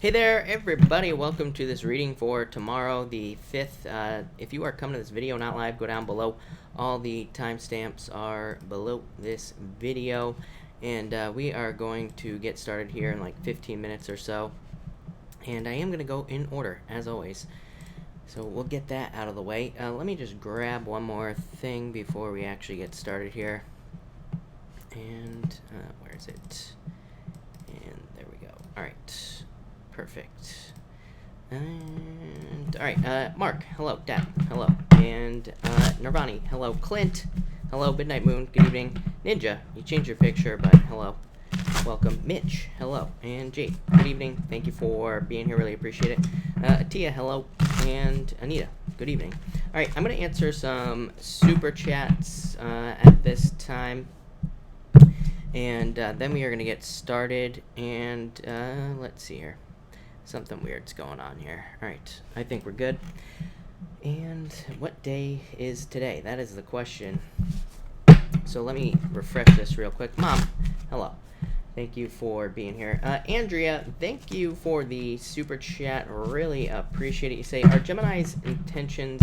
Hey there, everybody. Welcome to this reading for tomorrow, the 5th. If you are coming to this video not live, go down below. All the timestamps are below this video. And we are going to get started here in like 15 minutes or so. And I am going to go in order, as always. So we'll get that out of the way. Let me just grab one more thing before we actually get started here. And where is it? And there we go. All right. Perfect. And all right, Mark, hello. Dad, hello. And Nirvani, hello. Clint, hello. Midnight Moon, good evening. Ninja, you changed your picture, but hello. Welcome. Mitch, hello. And Jade, good evening. Thank you for being here. Really appreciate it. Tia, hello. And Anita, good evening. All right, I'm going to answer some super chats at this time. And then we are going to get started. And let's see here. Something weird's going on here. All right, I think we're good. And what day is today? That is the question. So let me refresh this real quick. Mom, hello. Thank you for being here. Andrea, thank you for the super chat. Really appreciate it. You say, are Gemini's intentions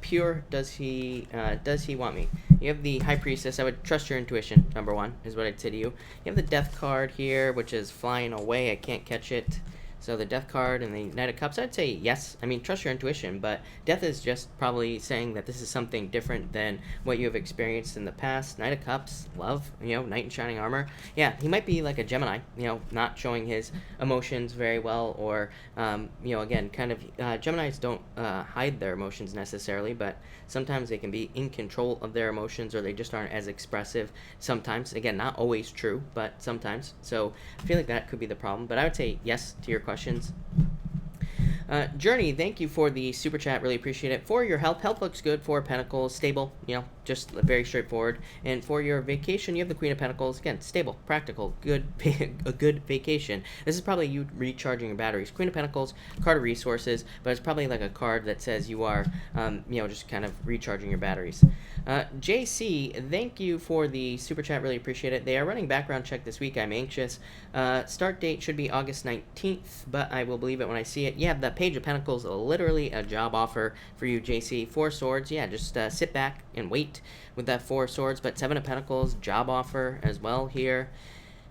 pure? Does he want me? You have the High Priestess. I would trust your intuition, number one, is what I'd say to you. You have the Death card here, which is flying away. I can't catch it. So the Death card and the Knight of Cups, I'd say yes. I mean, trust your intuition, but Death is just probably saying that this is something different than what you have experienced in the past. Knight of Cups, love, Knight in Shining Armor. Yeah, he might be like a Gemini, not showing his emotions very well, or, again, kind of, Geminis don't hide their emotions necessarily, but sometimes they can be in control of their emotions, or they just aren't as expressive sometimes. Again, not always true, but sometimes. So I feel like that could be the problem, but I would say yes to your questions. Journey, thank you for the super chat. Really appreciate it. For your health, health looks good. For Pentacles, stable, just very straightforward. And for your vacation, you have the Queen of Pentacles. Again, stable, practical, good, a good vacation. This is probably you recharging your batteries. Queen of Pentacles, card of resources, but it's probably like a card that says you are, just kind of recharging your batteries. JC, thank you for the super chat. Really appreciate it. They are running background check this week. I'm anxious. Start date should be August 19th, but I will believe it when I see it. Yeah, the Page of Pentacles, literally a job offer for you, JC. 4 swords, yeah, just sit back and wait with that 4 swords. But 7 of Pentacles, job offer as well here.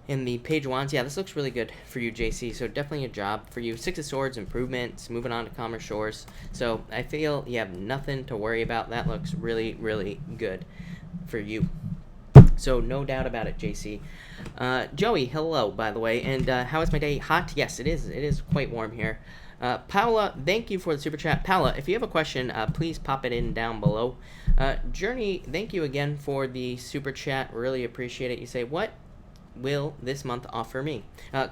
And the Page of Wands, yeah, this looks really good for you, JC. So definitely a job for you. 6 of Swords, improvements, moving on to calmer shores. So I feel you have nothing to worry about. That looks really, really good for you. So no doubt about it, JC. Joey, hello, by the way. And how is my day? Hot? Yes, it is. It is quite warm here. Paula, thank you for the super chat. Paula, if you have a question, please pop it in down below. Journey, thank you again for the super chat. Really appreciate it. You say, what will this month offer me?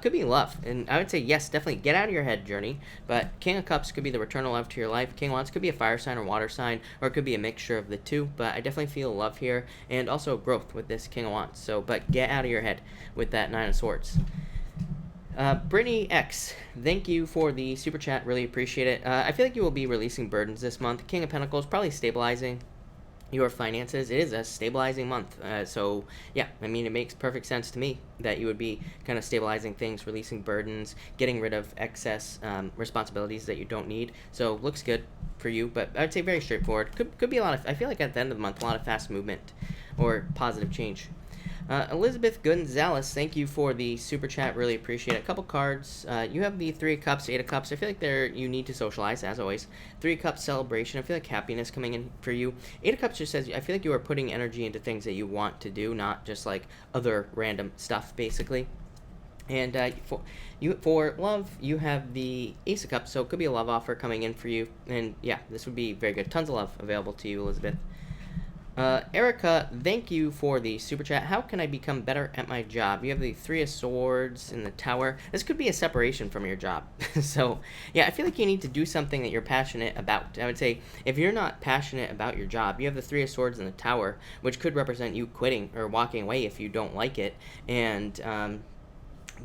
Could be love, and I would say yes, definitely get out of your head, Journey. But King of Cups could be the return of love to your life. King of Wands could be a fire sign or water sign, or it could be a mixture of the two, but I definitely feel love here, and also growth with this King of Wands. So, but get out of your head with that 9 of Swords. Brittany X, thank you for the super chat. Really appreciate it. I feel like you will be releasing burdens this month. King of Pentacles, probably stabilizing your finances. It is a stabilizing month. So, yeah, I mean, it makes perfect sense to me that you would be kind of stabilizing things, releasing burdens, getting rid of excess responsibilities that you don't need. So, looks good for you, but I would say very straightforward. Could be a lot of, I feel like at the end of the month, a lot of fast movement or positive change. Elizabeth Gonzalez, thank you for the super chat. Really appreciate it. A couple cards. You have the 3 of Cups, 8 of Cups. I feel like you need to socialize, as always. 3 of Cups, celebration. I feel like happiness coming in for you. 8 of Cups just says, I feel like you are putting energy into things that you want to do, not just like other random stuff, basically. And for love, you have the Ace of Cups, so it could be a love offer coming in for you. And yeah, this would be very good. Tons of love available to you, Elizabeth. Erica, thank you for the super chat. How can I become better at my job? You have the 3 of Swords in the Tower. This could be a separation from your job. So, yeah, I feel like you need to do something that you're passionate about. I would say if you're not passionate about your job, you have the 3 of Swords in the Tower, which could represent you quitting or walking away if you don't like it. And,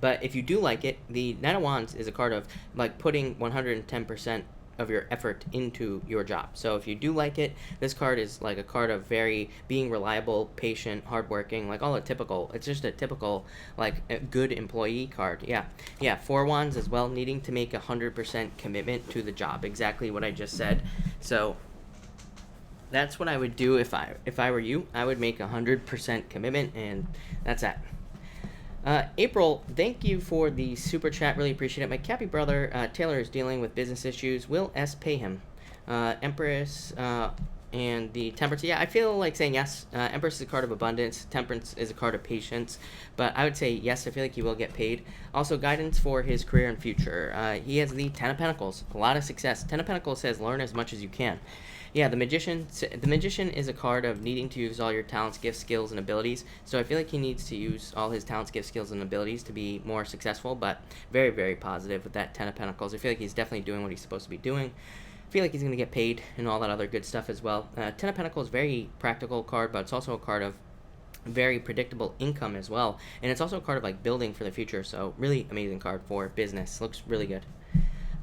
but if you do like it, the Knight of Wands is a card of like putting 110% of your effort into your job. So if you do like it, this card is like a card of very being reliable, patient, hardworking, like all the typical. It's just a typical like a good employee card. Yeah. 4 Wands as well, needing to make 100% commitment to the job. Exactly what I just said. So that's what I would do if I were you. I would make 100% commitment, and that's that. April, thank you for the super chat. Really appreciate it. My Cappy brother, Taylor, is dealing with business issues. Will S pay him? Empress, and the Temperance. Yeah, I feel like saying yes. Empress is a card of abundance. Temperance is a card of patience. But I would say yes, I feel like he will get paid. Also, guidance for his career and future. He has the Ten of Pentacles. A lot of success. Ten of Pentacles says learn as much as you can. Yeah, the Magician is a card of needing to use all your talents, gifts, skills, and abilities. So I feel like he needs to use all his talents, gifts, skills, and abilities to be more successful, but very, very positive with that Ten of Pentacles. I feel like he's definitely doing what he's supposed to be doing. I feel like he's going to get paid and all that other good stuff as well. Ten of Pentacles, very practical card, but it's also a card of very predictable income as well. And it's also a card of like building for the future. So really amazing card for business. Looks really good.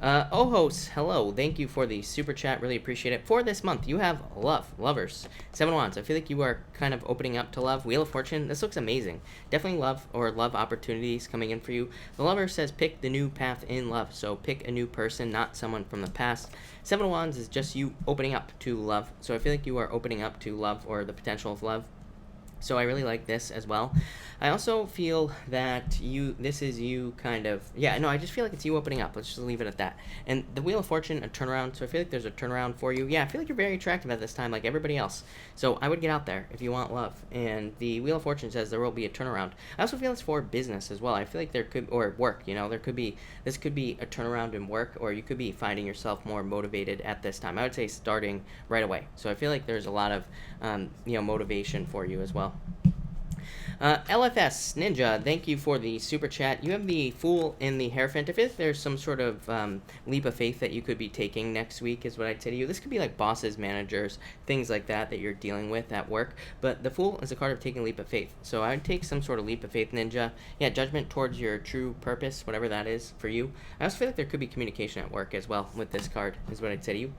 Ohos, hello. Thank you for the super chat. Really appreciate it. For this month, you have lovers. 7 Wands. I feel like you are kind of opening up to love. Wheel of Fortune. This looks amazing. Definitely love or love opportunities coming in for you. The Lover says pick the new path in love. So pick a new person, not someone from the past. 7 Wands is just you opening up to love. So I feel like you are opening up to love or the potential of love. So I really like this as well. I also feel that this is you kind of, I just feel like it's you opening up. Let's just leave it at that. And the Wheel of Fortune, a turnaround. So I feel like there's a turnaround for you. Yeah, I feel like you're very attractive at this time, like everybody else. So I would get out there if you want love. And the Wheel of Fortune says there will be a turnaround. I also feel it's for business as well. I feel like there could, or work, this could be a turnaround in work, or you could be finding yourself more motivated at this time. I would say starting right away. So I feel like there's a lot of, motivation for you as well. LFS Ninja, thank you for the super chat. You have the Fool and the Hierophant. I feel like there's some sort of leap of faith that you could be taking next week is what I'd say to you. This could be like bosses, managers, things like that you're dealing with at work. But the Fool is a card of taking a leap of faith. So I would take some sort of leap of faith, Ninja. Yeah, judgment towards your true purpose, whatever that is for you. I also feel like there could be communication at work as well with this card is what I'd say to you.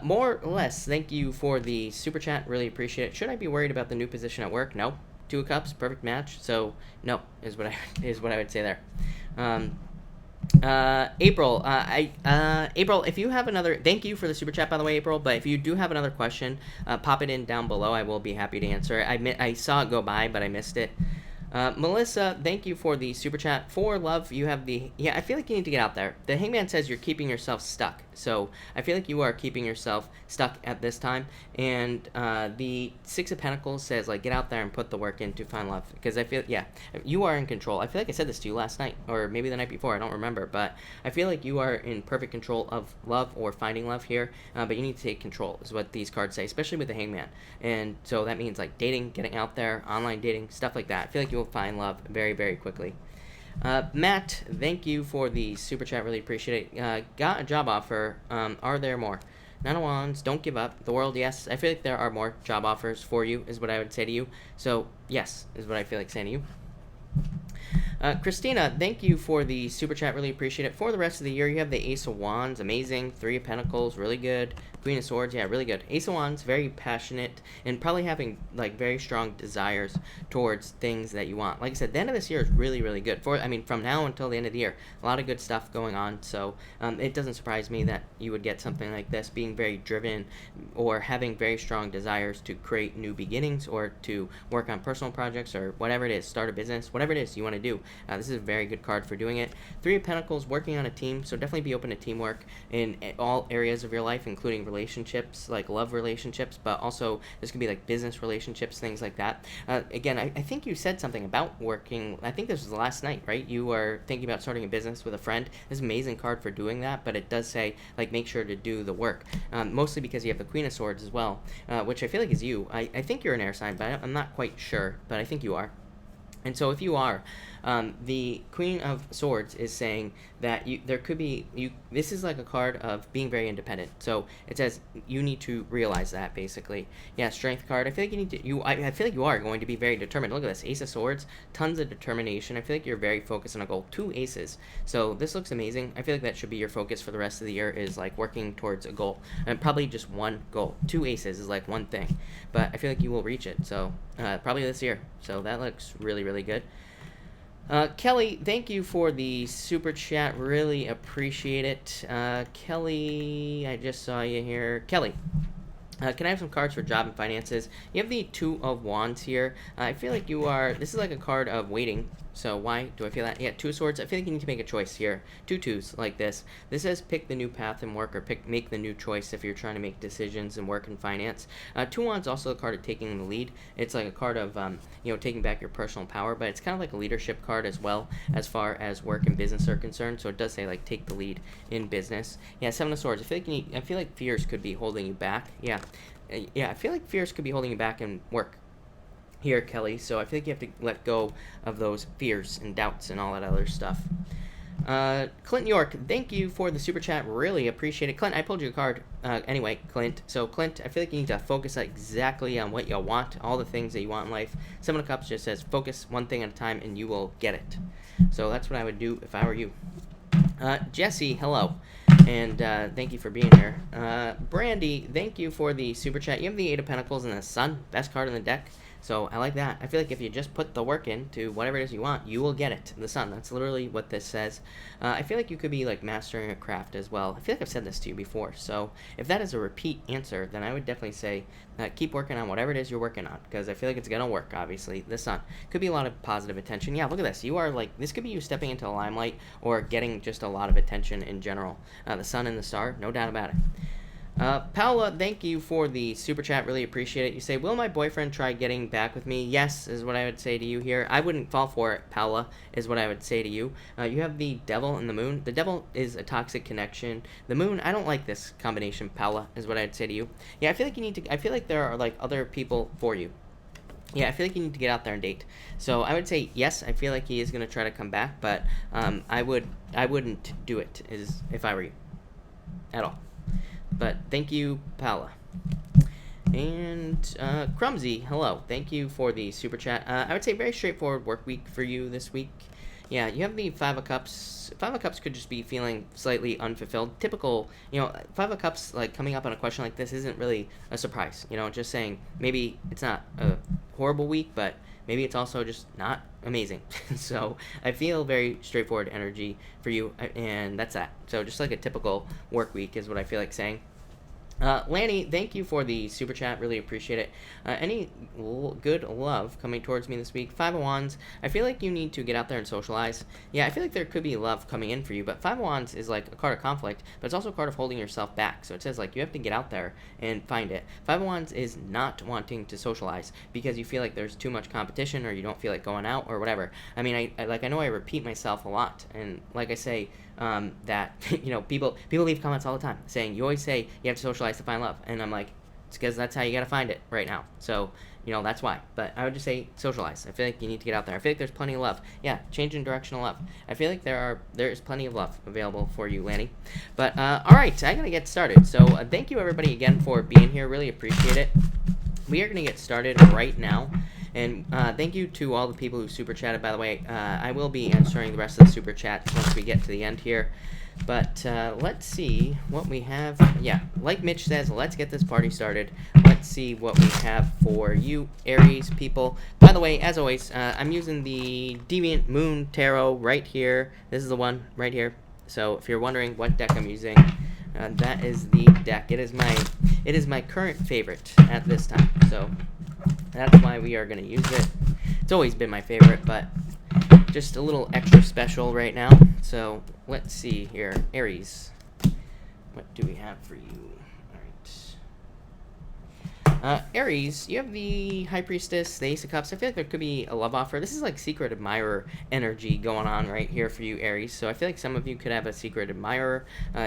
More or less, thank you for the super chat. Really appreciate it. Should I be worried about the new position at work? No. 2 of Cups, perfect match. So no is what I would say there. April, April, if you have another, thank you for the super chat, by the way, April. But if you do have another question, pop it in down below. I will be happy to answer it. I saw it go by, but I missed it. Melissa, thank you for the super chat. For love, you have the, I feel like you need to get out there. The Hangman says you're keeping yourself stuck. So I feel like you are keeping yourself stuck at this time. And the 6 of Pentacles says, like, get out there and put the work in to find love. Because I feel, you are in control. I feel like I said this to you last night, or maybe the night before. I don't remember. But I feel like you are in perfect control of love or finding love here. But you need to take control, is what these cards say, especially with the Hangman. And so that means, like, dating, getting out there, online dating, stuff like that. I feel like you will find love very, very quickly. Matt, thank you for the super chat. Really appreciate it. Got a job offer. Are there more? 9 of Wands, don't give up. The World, yes. I feel like there are more job offers for you, is what I would say to you. So, yes, is what I feel like saying to you. Christina, thank you for the super chat. Really appreciate it. For the rest of the year, you have the Ace of Wands, amazing. 3 of Pentacles, really good. Queen of Swords, yeah, really good. Ace of Wands, very passionate, and probably having like very strong desires towards things that you want. Like I said, the end of this year is really, really good. From now until the end of the year, a lot of good stuff going on. So it doesn't surprise me that you would get something like this, being very driven or having very strong desires to create new beginnings or to work on personal projects or whatever it is, start a business, whatever it is you want to do. This is a very good card for doing it. 3 of Pentacles, working on a team, so definitely be open to teamwork in all areas of your life, including relationships, like love relationships, but also this could be like business relationships, things like that. Again, I think you said something about working, I think this was last night, right? You were thinking about starting a business with a friend. This is an amazing card for doing that, but it does say, like, make sure to do the work, mostly because you have the Queen of Swords as well, which I feel like is you. I think you're an air sign, but I'm not quite sure, but I think you are. And so if you are, The Queen of Swords is saying that there could be this is like a card of being very independent. So it says you need to realize that, basically. Yeah, Strength card. I feel like you need to. I feel like you are going to be very determined. Look at this, Ace of Swords, tons of determination. I feel like you're very focused on a goal. 2 aces. So this looks amazing. I feel like that should be your focus for the rest of the year, is like working towards a goal, and probably just one goal. 2 aces is like one thing, but I feel like you will reach it. So probably this year. So that looks really, really good. Kelly, thank you for the super chat. Really appreciate it. Kelly, I just saw you here. Kelly, can I have some cards for job and finances? You have the 2 of Wands here. I feel like you are, this is like a card of waiting. So why do I feel that? Yeah, 2 of Swords. I feel like you need to make a choice here. 2 twos like this. This says pick the new path in work, or make the new choice if you're trying to make decisions in work and finance. 2 Wands also a card of taking the lead. It's like a card of, taking back your personal power, but it's kind of like a leadership card as well, as far as work and business are concerned. So it does say like take the lead in business. Yeah, 7 of Swords. I feel like fears could be holding you back. Yeah, I feel like fears could be holding you back in work here, Kelly. So I feel like you have to let go of those fears and doubts and all that other stuff. Clint York, thank you for the super chat. Really appreciate it. Clint, I pulled you a card. Anyway, Clint. So, Clint, I feel like you need to focus exactly on what you want, all the things that you want in life. 7 of Cups just says focus one thing at a time and you will get it. So that's what I would do if I were you. Jesse, hello. And thank you for being here. Brandy, thank you for the super chat. You have the 8 of Pentacles and the Sun, best card in the deck. So I like that. I feel like if you just put the work into whatever it is you want, you will get it. The Sun. That's literally what this says. I feel like you could be like mastering a craft as well. I feel like I've said this to you before. So if that is a repeat answer, then I would definitely say keep working on whatever it is you're working on, because I feel like it's gonna work. Obviously, the Sun could be a lot of positive attention. Yeah, look at this. You are like, this could be you stepping into the limelight or getting just a lot of attention in general. The Sun and the Star, no doubt about it. Paula, thank you for the super chat. Really appreciate it. You say, will my boyfriend try getting back with me? Yes, is what I would say to you here. I wouldn't fall for it, Paula, is what I would say to you. You have the Devil and the Moon. The Devil is a toxic connection. The Moon, I don't like this combination, Paula, is what I'd say to you. Yeah, I feel like you need to, I feel like there are like other people for you. Yeah, I feel like you need to get out there and date. So I would say yes. I feel like he is going to try to come back, but I wouldn't do it if I were you, at all. But thank you, Paula. And Crumsy, hello. Thank you for the super chat. I would say very straightforward work week for you this week. Yeah, you have the 5 of Cups. 5 of Cups could just be feeling slightly unfulfilled. Typical, 5 of Cups, like coming up on a question like this isn't really a surprise. Just saying maybe it's not a horrible week, but maybe it's also just not amazing. So I feel very straightforward energy for you, and that's that. So just like a typical work week is what I feel like saying. Lanny, thank you for the super chat. Really appreciate it. Any good love coming towards me this week? 5 of Wands. I feel like you need to get out there and socialize. Yeah, I feel like there could be love coming in for you, but 5 of Wands is like a card of conflict, but it's also a card of holding yourself back. So it says like you have to get out there and find it. 5 of Wands is not wanting to socialize because you feel like there's too much competition, or you don't feel like going out or whatever. I mean, I know I repeat myself a lot, and like I say, that people leave comments all the time saying you always say you have to socialize to find love, and I'm like, it's because that's how you gotta find it right now. So that's why. But I would just say socialize. I feel like you need to get out there. I feel like there's plenty of love. Yeah, changing direction of love. I feel like there's plenty of love available for you, Lanny. But all right, I gotta get started. So thank you everybody again for being here. Really appreciate it. We are gonna get started right now. And thank you to all the people who super chatted, by the way. I will be answering the rest of the super chats once we get to the end here. But let's see what we have. Yeah, like Mitch says, let's get this party started. Let's see what we have for you, Aries people. By the way, as always, I'm using the Deviant Moon Tarot right here. This is the one right here. So if you're wondering what deck I'm using, that is the deck. It is my current favorite at this time. So that's why we are going to use it. It's always been my favorite, but just a little extra special right now. So let's see here. Aries, what do we have for you? All right. Aries, you have the High Priestess, the Ace of Cups. I feel like there could be a love offer. This is like secret admirer energy going on right here for you, Aries. So I feel like some of you could have a secret admirer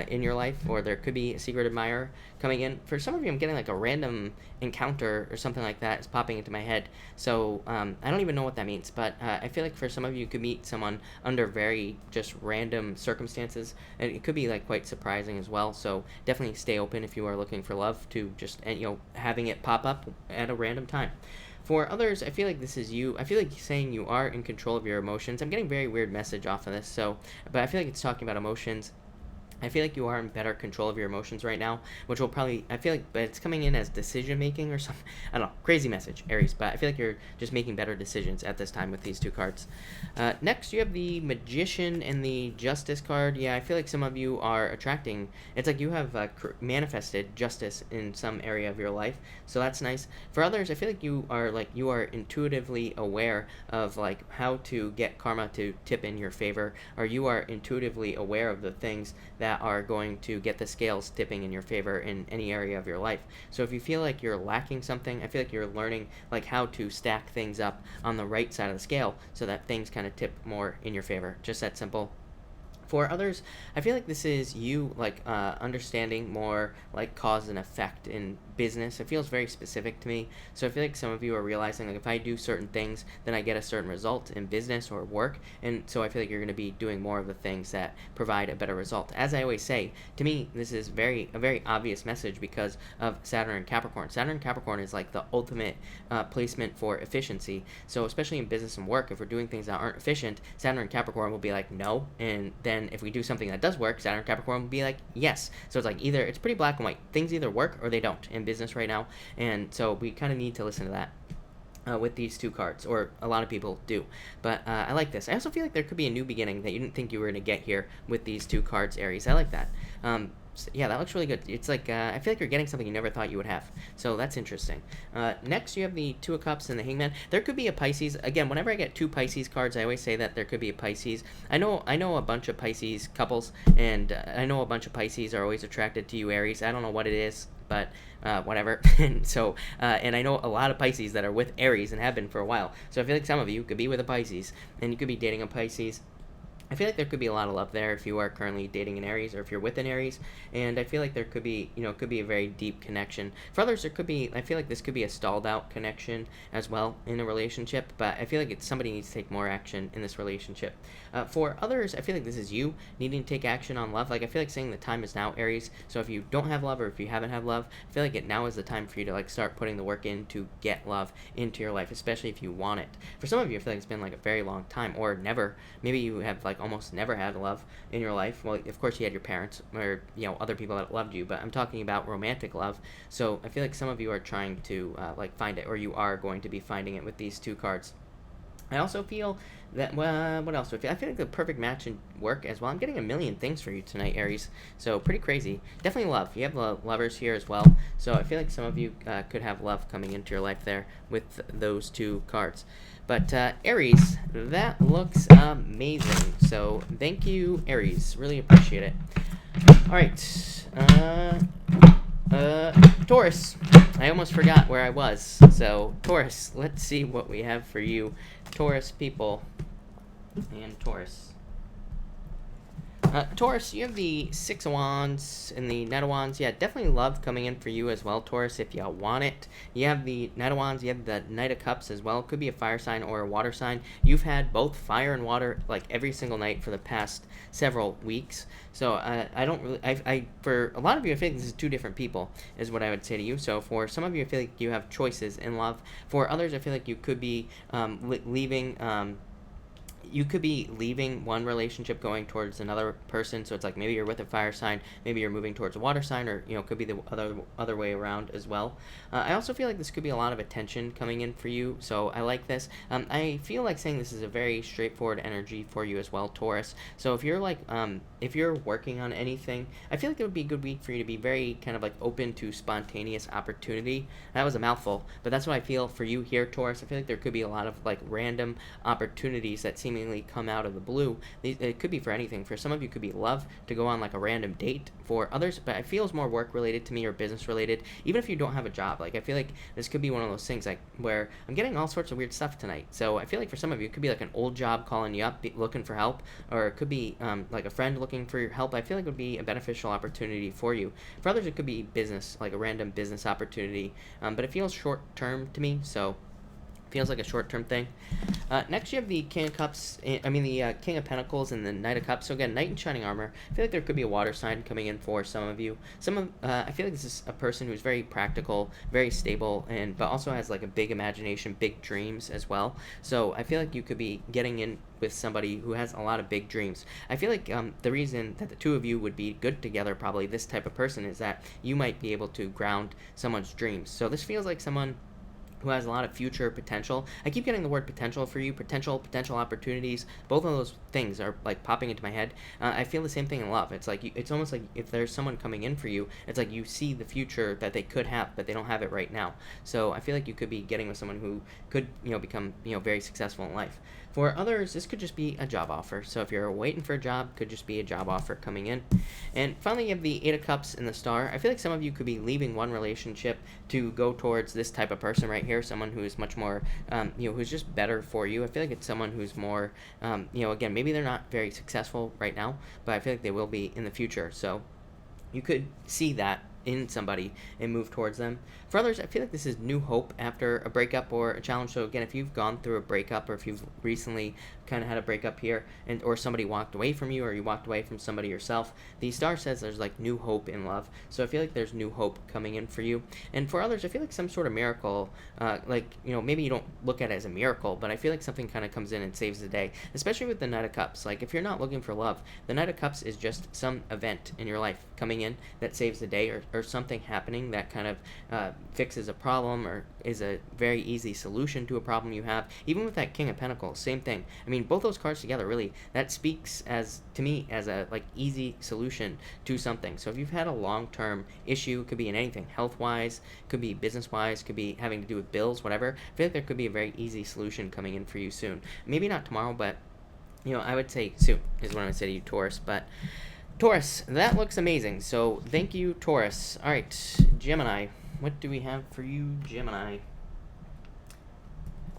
in your life, or there could be a secret admirer coming in. For some of you, I'm getting like a random encounter or something like that is popping into my head. So I don't even know what that means, but I feel like for some of you, you could meet someone under very just random circumstances, and it could be like quite surprising as well. So definitely stay open if you are looking for love to just, and having it pop up at a random time. For others, I feel like this is you. I feel like saying you are in control of your emotions. I'm getting very weird message off of this, so, but I feel like it's talking about emotions. I feel like you are in better control of your emotions right now, which will probably, I feel like, but it's coming in as decision making or something. I don't know, crazy message, Aries, but I feel like you're just making better decisions at this time with these two cards. Next, you have the Magician and the Justice card. Yeah, I feel like some of you are attracting, it's like you have manifested justice in some area of your life, so that's nice. For others, I feel like you are intuitively aware of like how to get karma to tip in your favor, or you are intuitively aware of the things that are going to get the scales tipping in your favor in any area of your life. So if you feel like you're lacking something, I feel like you're learning like how to stack things up on the right side of the scale so that things kind of tip more in your favor. Just that simple. For others, I feel like this is you like understanding more like cause and effect in business. It feels very specific to me. So I feel like some of you are realizing like if I do certain things, then I get a certain result in business or work. And so I feel like you're going to be doing more of the things that provide a better result. As I always say, to me, this is a very obvious message because of Saturn and Capricorn. Saturn and Capricorn is like the ultimate placement for efficiency. So especially in business and work, if we're doing things that aren't efficient, Saturn and Capricorn will be like, no. And then if we do something that does work, Saturn and Capricorn will be like, yes. So it's like either, it's pretty black and white. Things either work or they don't in business right now. And so we kind of need to listen to that. With these two cards, or a lot of people do, but I like this. I also feel like there could be a new beginning that you didn't think you were going to get here with these two cards, Aries. I like that. So yeah, that looks really good. It's like I feel like you're getting something you never thought you would have, so that's interesting. Next, you have the Two of Cups and the Hangman. There could be a Pisces. Again, whenever I get two Pisces cards, I always say that there could be a Pisces. I know a bunch of Pisces couples, and I know a bunch of Pisces are always attracted to you, Aries. I don't know what it is, but whatever. And so, and I know a lot of Pisces that are with Aries and have been for a while. So I feel like some of you could be with a Pisces, and you could be dating a Pisces. I feel like there could be a lot of love there if you are currently dating an Aries or if you're with an Aries, and I feel like there could be, could be a very deep connection. For others, there could be, I feel like this could be a stalled out connection as well in a relationship, but I feel like somebody needs to take more action in this relationship. For others, I feel like this is you needing to take action on love. Like I feel like saying the time is now, Aries. So if you don't have love or if you haven't had love, I feel like now is the time for you to like start putting the work in to get love into your life, especially if you want it. For some of you, I feel like it's been like a very long time or never. Maybe you have like almost never had love in your life. Well, of course you had your parents or other people that loved you, but I'm talking about romantic love. So I feel like some of you are trying to like find it, or you are going to be finding it with these two cards. I also feel that, what else do I feel? I feel like the perfect match in work as well. I'm getting a million things for you tonight, Aries. So pretty crazy. Definitely love. You have lovers here as well. So I feel like some of you could have love coming into your life there with those two cards. But Aries, that looks amazing. So thank you, Aries. Really appreciate it. All right. Taurus. I almost forgot where I was. So Taurus, let's see what we have for you, Taurus people, and Taurus. Taurus, you have the Six of Wands and the Knight of Wands. Yeah, definitely love coming in for you as well, Taurus, if you want it. You have the Knight of Wands. You have the Knight of Cups as well. Could be a fire sign or a water sign. You've had both fire and water like every single night for the past several weeks. So I don't really, for a lot of you, I feel like this is two different people, is what I would say to you. So for some of you, I feel like you have choices in love. For others, I feel like you could be leaving. You could be leaving one relationship going towards another person. So it's like maybe you're with a fire sign, maybe you're moving towards a water sign, or could be the other way around as well. I also feel like this could be a lot of attention coming in for you, so I like this. I feel like saying this is a very straightforward energy for you as well, Taurus. So if you're like if you're working on anything, I feel like it would be a good week for you to be very kind of like open to spontaneous opportunity. That was a mouthful, but that's what I feel for you here, Taurus. I feel like there could be a lot of like random opportunities that seem seemingly come out of the blue. It could be for anything. For some of you, it could be love, to go on like a random date. For others, but it feels more work related to me, or business related. Even if you don't have a job, like I feel like this could be one of those things like where I'm getting all sorts of weird stuff tonight. So I feel like for some of you, it could be like an old job calling you up, looking for help, or it could be like a friend looking for your help. I feel like it would be a beneficial opportunity for you. For others, it could be business, like a random business opportunity, but it feels short term to me, so feels like a short-term thing. Next, you have the King of Cups. The King of Pentacles and the Knight of Cups. So again, Knight in Shining Armor. I feel like there could be a water sign coming in for some of you. I feel like this is a person who's very practical, very stable, but also has like a big imagination, big dreams as well. So I feel like you could be getting in with somebody who has a lot of big dreams. I feel like the reason that the two of you would be good together, probably this type of person, is that you might be able to ground someone's dreams. So this feels like someone who has a lot of future potential. I keep getting the word potential for you, potential opportunities. Both of those things are like popping into my head. I feel the same thing in love. It's like it's almost like if there's someone coming in for you, it's like you see the future that they could have, but they don't have it right now. So I feel like you could be getting with someone who could, become, very successful in life. For others, this could just be a job offer. So if you're waiting for a job, could just be a job offer coming in. And finally, you have the Eight of Cups and the Star. I feel like some of you could be leaving one relationship to go towards this type of person right here, someone who is much more, who's just better for you. I feel like it's someone who's more, again, maybe they're not very successful right now, but I feel like they will be in the future. So you could see that in somebody and move towards them. For others, I feel like this is new hope after a breakup or a challenge. So again, if you've gone through a breakup, or if you've recently kind of had a breakup here, or somebody walked away from you, or you walked away from somebody yourself, the star says there's like new hope in love. So I feel like there's new hope coming in for you. And for others, I feel like some sort of miracle, maybe you don't look at it as a miracle, but I feel like something kind of comes in and saves the day, especially with the Knight of Cups. Like if you're not looking for love, the Knight of Cups is just some event in your life coming in that saves the day, or something happening that kind of fixes a problem, or is a very easy solution to a problem you have. Even with that King of Pentacles, same thing. I mean, both those cards together, really, that speaks to me as a like easy solution to something. So if you've had a long-term issue, could be in anything, health-wise, could be business-wise, could be having to do with bills, whatever, I feel like there could be a very easy solution coming in for you soon. Maybe not tomorrow, but I would say soon is what I would say to you, Taurus. But Taurus, that looks amazing. So thank you, Taurus. All right, Gemini. What do we have for you, Gemini?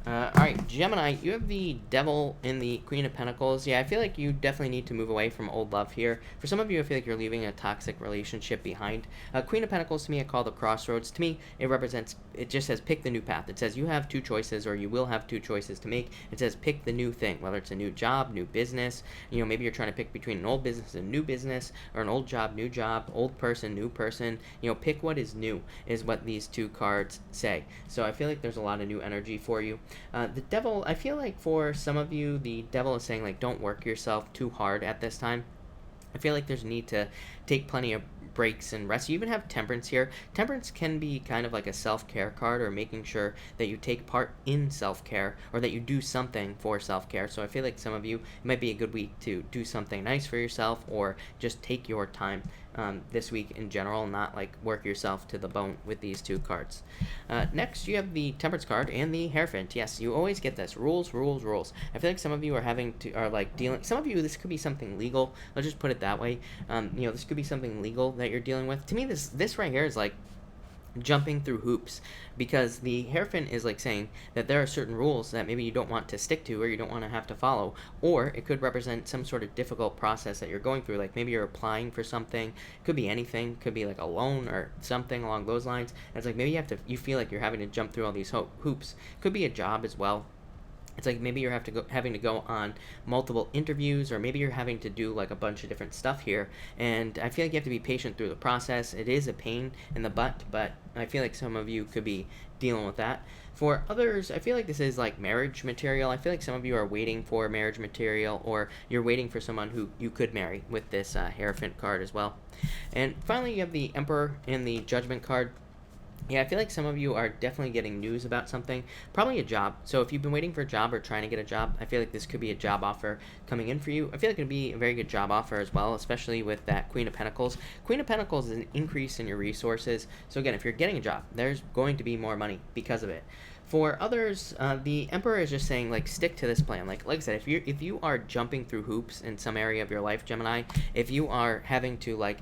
Alright, Gemini, you have the Devil and the Queen of Pentacles. Yeah, I feel like you definitely need to move away from old love here. For some of you, I feel like you're leaving a toxic relationship behind. Queen of Pentacles, to me, I call the crossroads. To me, it just says pick the new path. It says you have two choices, or you will have two choices to make. It says pick the new thing, whether it's a new job, new business. Maybe you're trying to pick between an old business and a new business, or an old job, new job, old person, new person. Pick what is new, is what these two cards say. So I feel like there's a lot of new energy for you. The Devil, I feel like for some of you, the Devil is saying, like, don't work yourself too hard at this time. I feel like there's a need to take plenty of breaks and rest. You even have Temperance here. Temperance can be kind of like a self-care card, or making sure that you take part in self-care, or that you do something for self-care. So I feel like some of you, it might be a good week to do something nice for yourself, or just take your time this week in general, not like work yourself to the bone with these two cards. Next, you have the Temperance card and the Hierophant. Yes, you always get this. Rules, rules, rules. I feel like some of you are dealing, some of you, this could be something legal. Let's just put it that way. This could be something legal that you're dealing with. To me, this right here is like jumping through hoops, because the Hierophant is like saying that there are certain rules that maybe you don't want to stick to, or you don't want to have to follow, or it could represent some sort of difficult process that you're going through. Like maybe you're applying for something, it could be anything, could be like a loan or something along those lines. And it's like maybe you feel like you're having to jump through all these hoops. Could be a job as well. It's like maybe you're having to go on multiple interviews, or maybe you're having to do like a bunch of different stuff here. And I feel like you have to be patient through the process. It is a pain in the butt, but I feel like some of you could be dealing with that. For others, I feel like this is like marriage material. I feel like some of you are waiting for marriage material, or you're waiting for someone who you could marry with this Hierophant card as well. And finally, you have the Emperor and the Judgment card. Yeah, I feel like some of you are definitely getting news about something, probably a job. So if you've been waiting for a job or trying to get a job, I feel like this could be a job offer coming in for you. I feel like it would be a very good job offer as well, especially with that Queen of Pentacles. Queen of Pentacles is an increase in your resources. So again, if you're getting a job, there's going to be more money because of it. For others, the Emperor is just saying, like, stick to this plan. Like I said, if you are jumping through hoops in some area of your life, Gemini, if you are having to, like,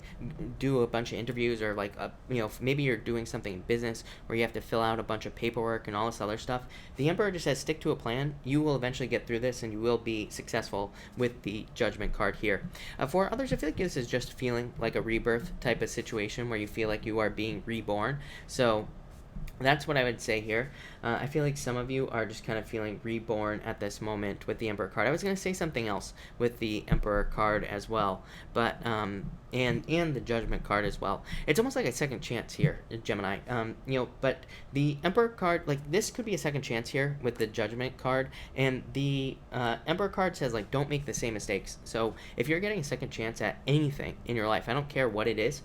do a bunch of interviews, or like, maybe you're doing something in business where you have to fill out a bunch of paperwork and all this other stuff, the Emperor just says stick to a plan. You will eventually get through this, and you will be successful with the Judgment card here. For others, I feel like this is just feeling like a rebirth type of situation where you feel like you are being reborn. So that's what I would say here. I feel like some of you are just kind of feeling reborn at this moment with the Emperor card. I was going to say something else with the Emperor card as well, but and the Judgment card as well. It's almost like a second chance here, Gemini. But the Emperor card, like, this could be a second chance here with the Judgment card, and the Emperor card says, like, don't make the same mistakes. So if you're getting a second chance at anything in your life, I don't care what it is,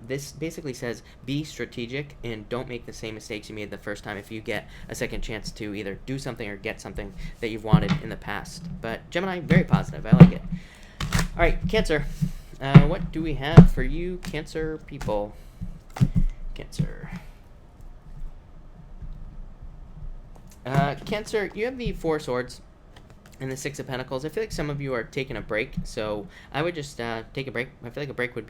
this basically says be strategic and don't make the same mistakes you made the first time if you get a second chance to either do something or get something that you've wanted in the past. But Gemini, very positive. I like it. All right, Cancer. What do we have for you, Cancer people? Cancer. Cancer, you have the Four Swords and the Six of Pentacles. I feel like some of you are taking a break, so I would just take a break. I feel like it would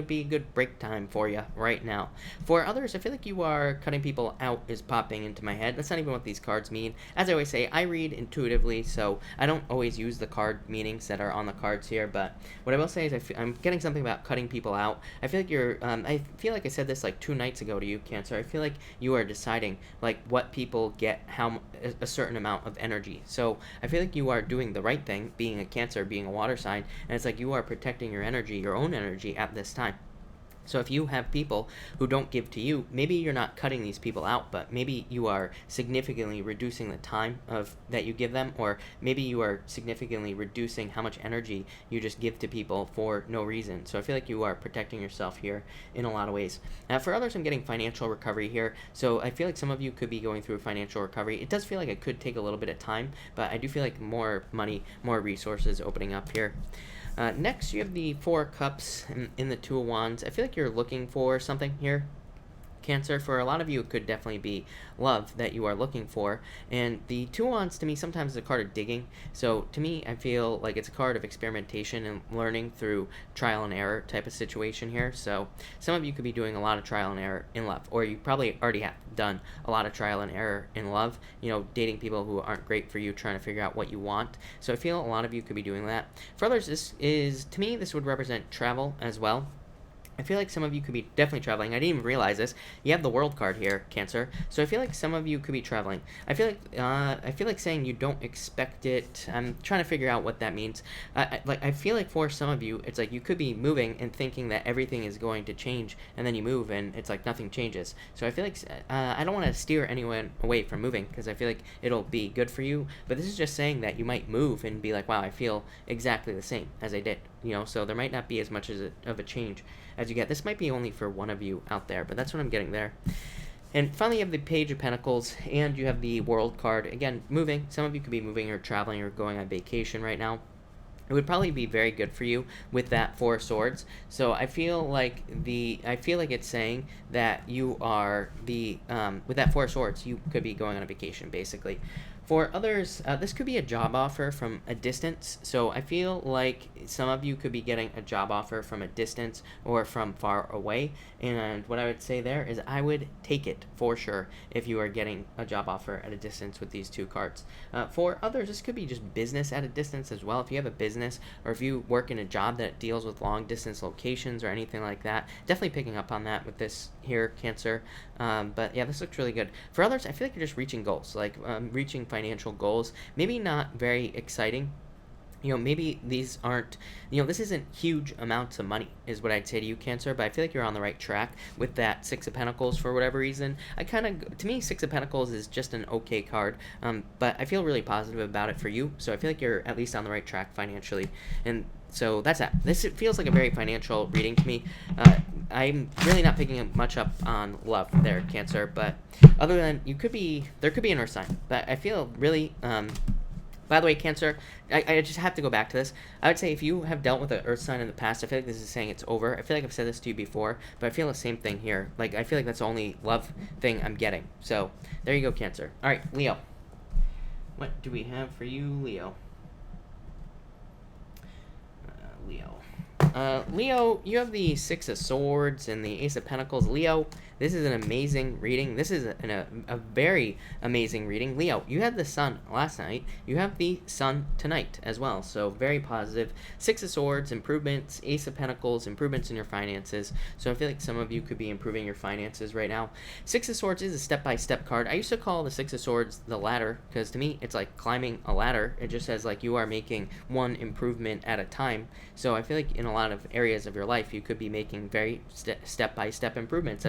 be a good break time for you right now. For others, I feel like you are cutting people out is popping into my head. That's not even what these cards mean. As I always say, I read intuitively, so I don't always use the card meanings that are on the cards here, but what I will say is I'm getting something about cutting people out. I feel like I feel like I said this like 2 nights ago to you, Cancer. I feel like you are deciding, like, what people get, how a certain amount of energy. So I feel like you are doing the right thing, being a Cancer, being a water sign, and it's like you are protecting your energy, your own energy at this time. So if you have people who don't give to you, maybe you're not cutting these people out, but maybe you are significantly reducing the time that you give them, or maybe you are significantly reducing how much energy you just give to people for no reason. So I feel like you are protecting yourself here in a lot of ways. For others, I'm getting financial recovery here. So I feel like some of you could be going through a financial recovery. It does feel like it could take a little bit of time, but I do feel like more money, more resources opening up here. Next, you have the Four Cups in the Two of Wands. I feel like you're looking for something here, Cancer. For a lot of you, it could definitely be love that you are looking for. And the Two of Wands, to me, sometimes is a card of digging. So to me, I feel like it's a card of experimentation and learning through trial and error type of situation here. So some of you could be doing a lot of trial and error in love, or you probably already have done a lot of trial and error in love, dating people who aren't great for you, trying to figure out what you want. So I feel a lot of you could be doing that. For others, to me, this would represent travel as well. I feel like some of you could be definitely traveling. I didn't even realize this. You have the World card here, Cancer. So I feel like some of you could be traveling. I feel like saying you don't expect it. I'm trying to figure out what that means. I feel like for some of you, it's like you could be moving and thinking that everything is going to change, and then you move and it's like nothing changes. So I feel like I don't want to steer anyone away from moving, because I feel like it'll be good for you. But this is just saying that you might move and be like, wow, I feel exactly the same as I did. So there might not be as much of a change as you get. This might be only for one of you out there, but that's what I'm getting there. And finally, you have the Page of Pentacles, and you have the World card. Again, moving. Some of you could be moving or traveling or going on vacation right now. It would probably be very good for you with that Four Swords. So I feel like it's saying that you are with that Four Swords, you could be going on a vacation, basically. For others, this could be a job offer from a distance. So I feel like some of you could be getting a job offer from a distance or from far away. And what I would say there is I would take it for sure if you are getting a job offer at a distance with these two cards. For others, this could be just business at a distance as well. If you have a business, or if you work in a job that deals with long distance locations or anything like that, definitely picking up on that with this here, Cancer. But yeah, this looks really good. For others, I feel like you're just reaching goals, like reaching financial goals. Maybe not very exciting. Maybe these aren't, this isn't huge amounts of money is what I'd say to you, Cancer, but I feel like you're on the right track with that Six of Pentacles for whatever reason. To me, Six of Pentacles is just an okay card, but I feel really positive about it for you, so I feel like you're at least on the right track financially. And so that's that. This feels like a very financial reading to me. I'm really not picking much up on love there, Cancer, but other than there could be an Earth sign, but I feel really By the way, Cancer, I just have to go back to this. I would say if you have dealt with an earth sign in the past, I feel like this is saying it's over. I feel like I've said this to you before, but I feel the same thing here. Like, I feel like that's the only love thing I'm getting. So, there you go, Cancer. All right, Leo. What do we have for you, Leo? Leo, you have the Six of Swords and the Ace of Pentacles. Leo, this is an amazing reading. This is a very amazing reading. Leo, you had the Sun last night. You have the Sun tonight as well. So very positive. Six of Swords, improvements. Ace of Pentacles, improvements in your finances. So I feel like some of you could be improving your finances right now. Six of Swords is a step-by-step card. I used to call the Six of Swords the ladder because to me it's like climbing a ladder. It just says like you are making one improvement at a time. So I feel like in a lot of areas of your life you could be making very step-by-step improvements.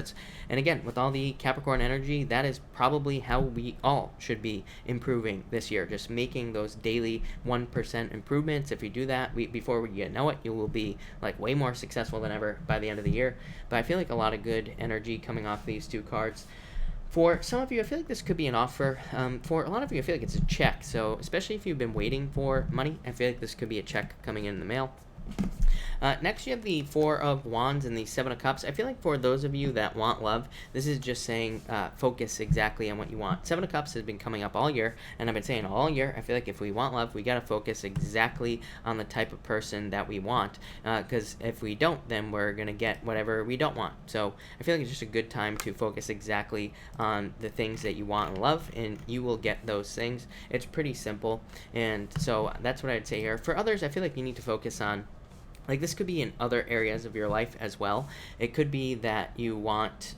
And again, with all the Capricorn energy, that is probably how we all should be improving this year, just making those daily 1% improvements. If you do that, before you know it, you will be like way more successful than ever by the end of the year. But I feel like a lot of good energy coming off these two cards. For some of you, I feel like this could be an offer. For a lot of you, I feel like it's a check. So especially if you've been waiting for money, I feel like this could be a check coming in the mail. Next, you have the Four of Wands and the Seven of Cups. I feel like for those of you that want love, this is just saying focus exactly on what you want. Seven of Cups has been coming up all year, and I've been saying all year, I feel like if we want love, we got to focus exactly on the type of person that we want, because if we don't, then we're going to get whatever we don't want. So I feel like it's just a good time to focus exactly on the things that you want in love, and you will get those things. It's pretty simple, and so that's what I'd say here. For others, I feel like you need to focus on, like, this could be in other areas of your life as well. It could be that you want,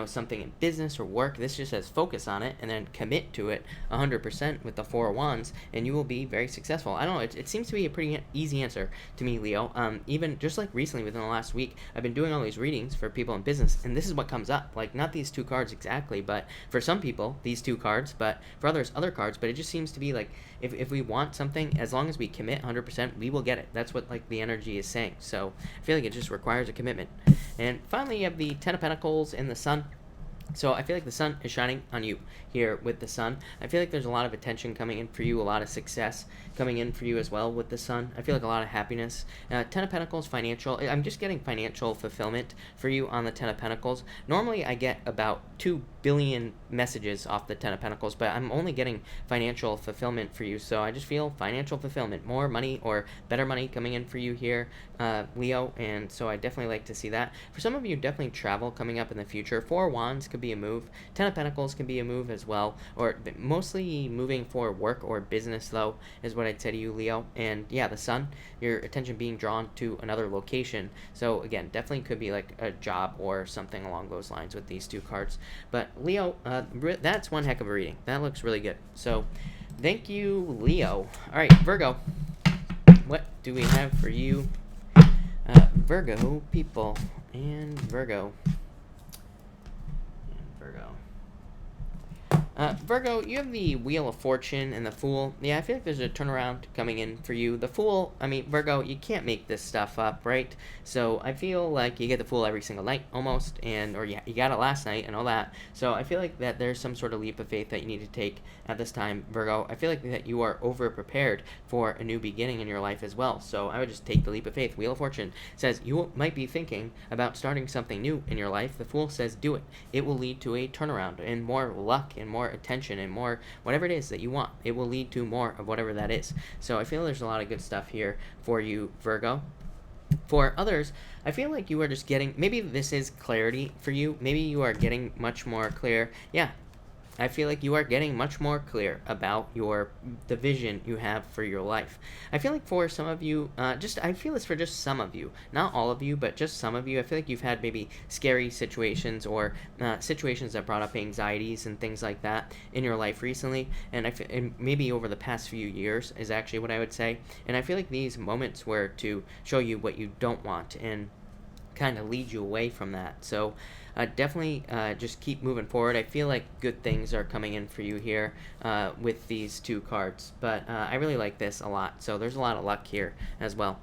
something in business or work. This just says focus on it and then commit to it 100% with the Four of Wands, and you will be very successful. I don't know. It seems to be a pretty easy answer to me, Leo. Even just like recently within the last week, I've been doing all these readings for people in business, and this is what comes up. Like, not these two cards exactly, but for some people, these two cards, but for others, other cards. But it just seems to be like, if we want something, as long as we commit 100%, we will get it. That's what, like, the energy is saying. So I feel like it just requires a commitment. And finally, you have the Ten of Pentacles and the Sun. So I feel like the sun is shining on you here with the sun. I feel like there's a lot of attention coming in for you, a lot of success coming in for you as well with the sun. I feel like a lot of happiness. Ten of Pentacles, financial. I'm just getting financial fulfillment for you on the Ten of Pentacles. Normally I get about 2 billion messages off the Ten of Pentacles, but I'm only getting financial fulfillment for you. So I just feel financial fulfillment, more money or better money coming in for you here, Leo. And so I definitely like to see that. For some of you, definitely travel coming up in the future. Four of Wands could be a move. Ten of Pentacles can be a move as well, or mostly moving for work or business though is what I'd say to you, Leo. And yeah, the sun, your attention being drawn to another location. So again, definitely could be like a job or something along those lines with these two cards. But Leo, that's one heck of a reading. That looks really good. So thank you, Leo. All right, Virgo, what do we have for you, Virgo people and Virgo? Virgo, you have the Wheel of Fortune and the Fool. Yeah, I feel like there's a turnaround coming in for you. The Fool, I mean, Virgo, you can't make this stuff up, right? So I feel like you get the Fool every single night, almost, or yeah, you got it last night and all that. So I feel like that there's some sort of leap of faith that you need to take at this time, Virgo. I feel like that you are over-prepared for a new beginning in your life as well. So I would just take the leap of faith. Wheel of Fortune says you might be thinking about starting something new in your life. The Fool says do it. It will lead to a turnaround and more luck and more attention and more whatever it is that you want. It will lead to more of whatever that is. So I feel there's a lot of good stuff here for you, Virgo. For others, I feel like you are just getting, maybe this is clarity for you. Maybe you are getting much more clear. Yeah, I feel like you are getting much more clear about the vision you have for your life. I feel like for some of you, I feel it's for just some of you, not all of you, but just some of you. I feel like you've had maybe scary situations or situations that brought up anxieties and things like that in your life recently, and maybe over the past few years is actually what I would say. And I feel like these moments were to show you what you don't want and kind of lead you away from that. So definitely just keep moving forward. I feel like good things are coming in for you here with these two cards, but I really like this a lot. So there's a lot of luck here as well.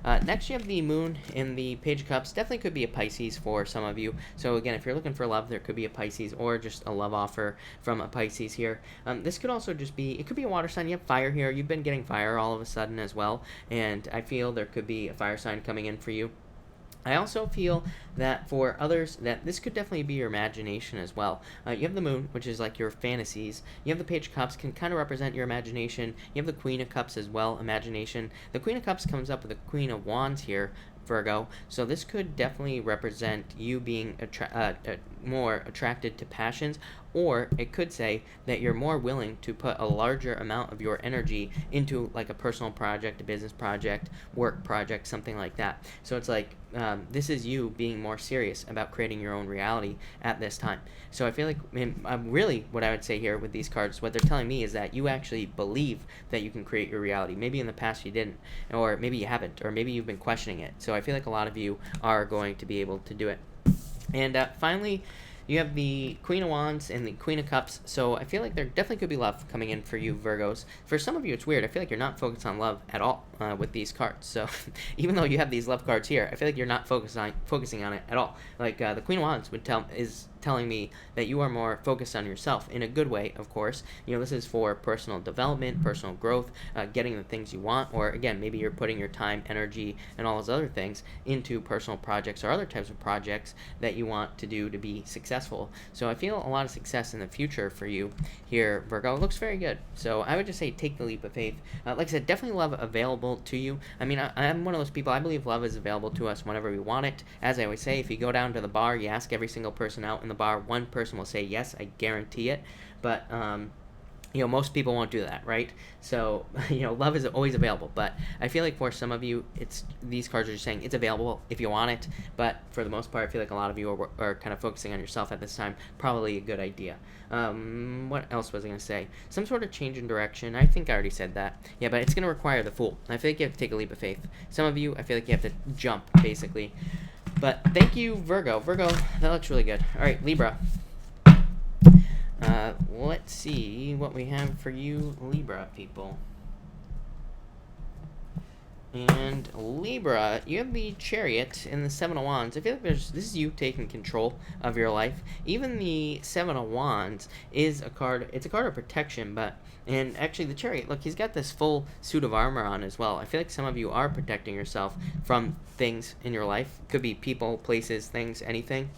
Next, you have the moon in the Page of Cups. Definitely could be a Pisces for some of you. So again, if you're looking for love, there could be a Pisces or just a love offer from a Pisces here. This could also just be, it could be a water sign. You have fire here. You've been getting fire all of a sudden as well. And I feel there could be a fire sign coming in for you. I also feel that for others, that this could definitely be your imagination as well. You have the moon, which is like your fantasies. You have the Page of Cups, can kind of represent your imagination. You have the Queen of Cups as well, imagination. The Queen of Cups comes up with the Queen of Wands here, Virgo. So this could definitely represent you being more attracted to passions, or it could say that you're more willing to put a larger amount of your energy into like a personal project, a business project, work project, something like that. So it's like this is you being more serious about creating your own reality at this time. So I feel like really what I would say here with these cards, what they're telling me is that you actually believe that you can create your reality. Maybe in the past you didn't, or maybe you haven't, or maybe you've been questioning it. So I feel like a lot of you are going to be able to do it. And finally, you have the Queen of Wands and the Queen of Cups, so I feel like there definitely could be love coming in for you, Virgos. For some of you, it's weird. I feel like you're not focused on love at all with these cards. So even though you have these love cards here, I feel like you're not focusing on it at all. Like the Queen of Wands is telling me that you are more focused on yourself in a good way, of course. You know, this is for personal development, personal growth, getting the things you want, or again, maybe you're putting your time, energy, and all those other things into personal projects or other types of projects that you want to do to be successful. So I feel a lot of success in the future for you here, Virgo. It looks very good. So I would just say take the leap of faith. Like I said, definitely love available to you. I mean, I'm one of those people, I believe love is available to us whenever we want it. As I always say, if you go down to the bar, you ask every single person out in the bar, one person will say yes, I guarantee it. But you know, most people won't do that, right? So, you know, love is always available. But I feel like for some of you, these cards are just saying it's available if you want it. But for the most part, I feel like a lot of you are kind of focusing on yourself at this time. Probably a good idea. What else was I going to say? Some sort of change in direction. I think I already said that. Yeah, but it's going to require the Fool. I feel like you have to take a leap of faith. Some of you, I feel like you have to jump, basically. But thank you, Virgo. Virgo, that looks really good. All right, Libra. Let's see what we have for you, Libra people. And Libra, you have the Chariot and the Seven of Wands. I feel like this is you taking control of your life. Even the Seven of Wands is a card. It's a card of protection, and actually the Chariot, look, he's got this full suit of armor on as well. I feel like some of you are protecting yourself from things in your life. Could be people, places, things, anything.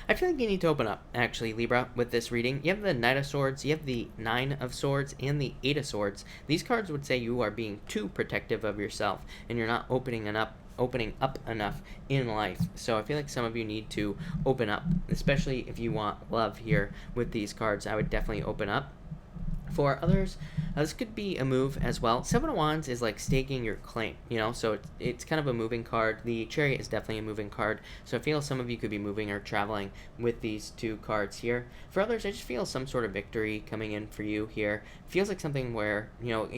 I feel like you need to open up, actually, Libra, with this reading. You have the Knight of Swords, you have the Nine of Swords, and the Eight of Swords. These cards would say you are being too protective of yourself, and you're not opening up enough in life. So I feel like some of you need to open up, especially if you want love here with these cards. I would definitely open up. For others, this could be a move as well. Seven of Wands is like staking your claim, you know, so it's kind of a moving card. The Chariot is definitely a moving card, so I feel some of you could be moving or traveling with these two cards here. For others, I just feel some sort of victory coming in for you here. It feels like something where, you know,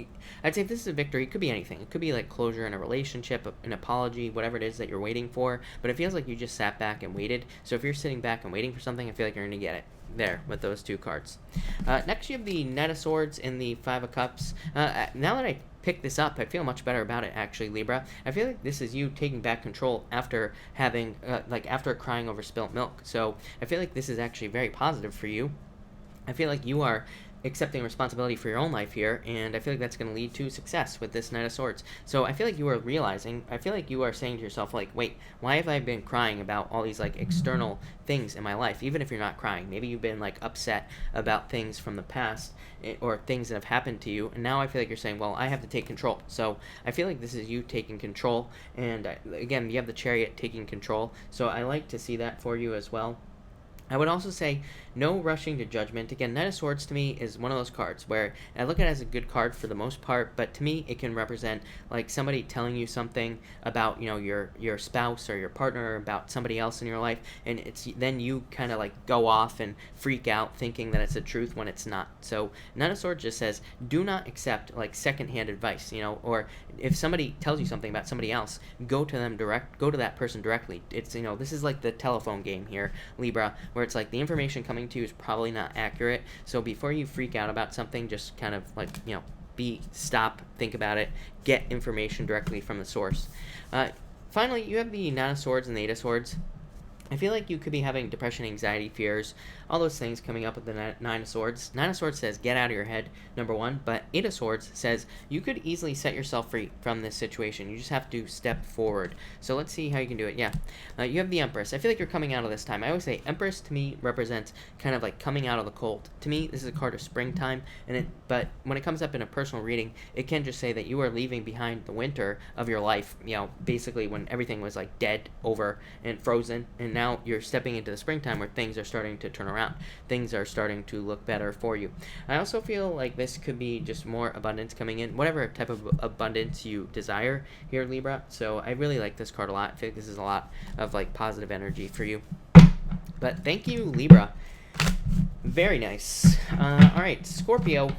I'd say if this is a victory, it could be anything. It could be like closure in a relationship, an apology, whatever it is that you're waiting for, but it feels like you just sat back and waited. So if you're sitting back and waiting for something, I feel like you're going to get it there with those two cards. Next, you have the Knight of Swords and the Five of Cups. Now that I picked this up, I feel much better about it, actually, Libra. I feel like this is you taking back control after having, after crying over spilt milk. So I feel like this is actually very positive for you. I feel like you are accepting responsibility for your own life here, and I feel like that's going to lead to success with this Knight of Swords. So I feel like you are realizing, I feel like you are saying to yourself, like, wait, why have I been crying about all these, like, external things in my life? Even if you're not crying, maybe you've been, like, upset about things from the past, or things that have happened to you, and now I feel like you're saying, well, I have to take control. So I feel like this is you taking control, and again, you have the Chariot taking control, so I like to see that for you as well. I would also say no rushing to judgment. Again, Knight of Swords to me is one of those cards where I look at it as a good card for the most part, but to me it can represent like somebody telling you something about, you know, your spouse or your partner, or about somebody else in your life, and it's then you kind of like go off and freak out thinking that it's the truth when it's not. So Knight of Swords just says do not accept like secondhand advice, you know, or if somebody tells you something about somebody else, go to that person directly. It's, you know, this is like the telephone game here, Libra, where it's like the information coming to you is probably not accurate. So before you freak out about something, just kind of like, you know, stop, think about it, get information directly from the source. Finally, you have the Nine of Swords and the Eight of Swords. I feel like you could be having depression, anxiety, fears, all those things coming up with the Nine of Swords. Nine of Swords says get out of your head, number one, but Eight of Swords says you could easily set yourself free from this situation. You just have to step forward. So let's see how you can do it. Yeah, you have the Empress. I feel like you're coming out of this time. I always say Empress to me represents kind of like coming out of the cold. To me, this is a card of springtime, but when it comes up in a personal reading, it can just say that you are leaving behind the winter of your life, basically when everything was like dead, over, and frozen, and now you're stepping into the springtime where things are starting to turn around. Things are starting to look better for you. I also feel like this could be just more abundance coming in, whatever type of abundance you desire here, Libra. So I really like this card a lot. I feel like this is a lot of like positive energy for you. But thank you, Libra. Very nice. All right, Scorpio.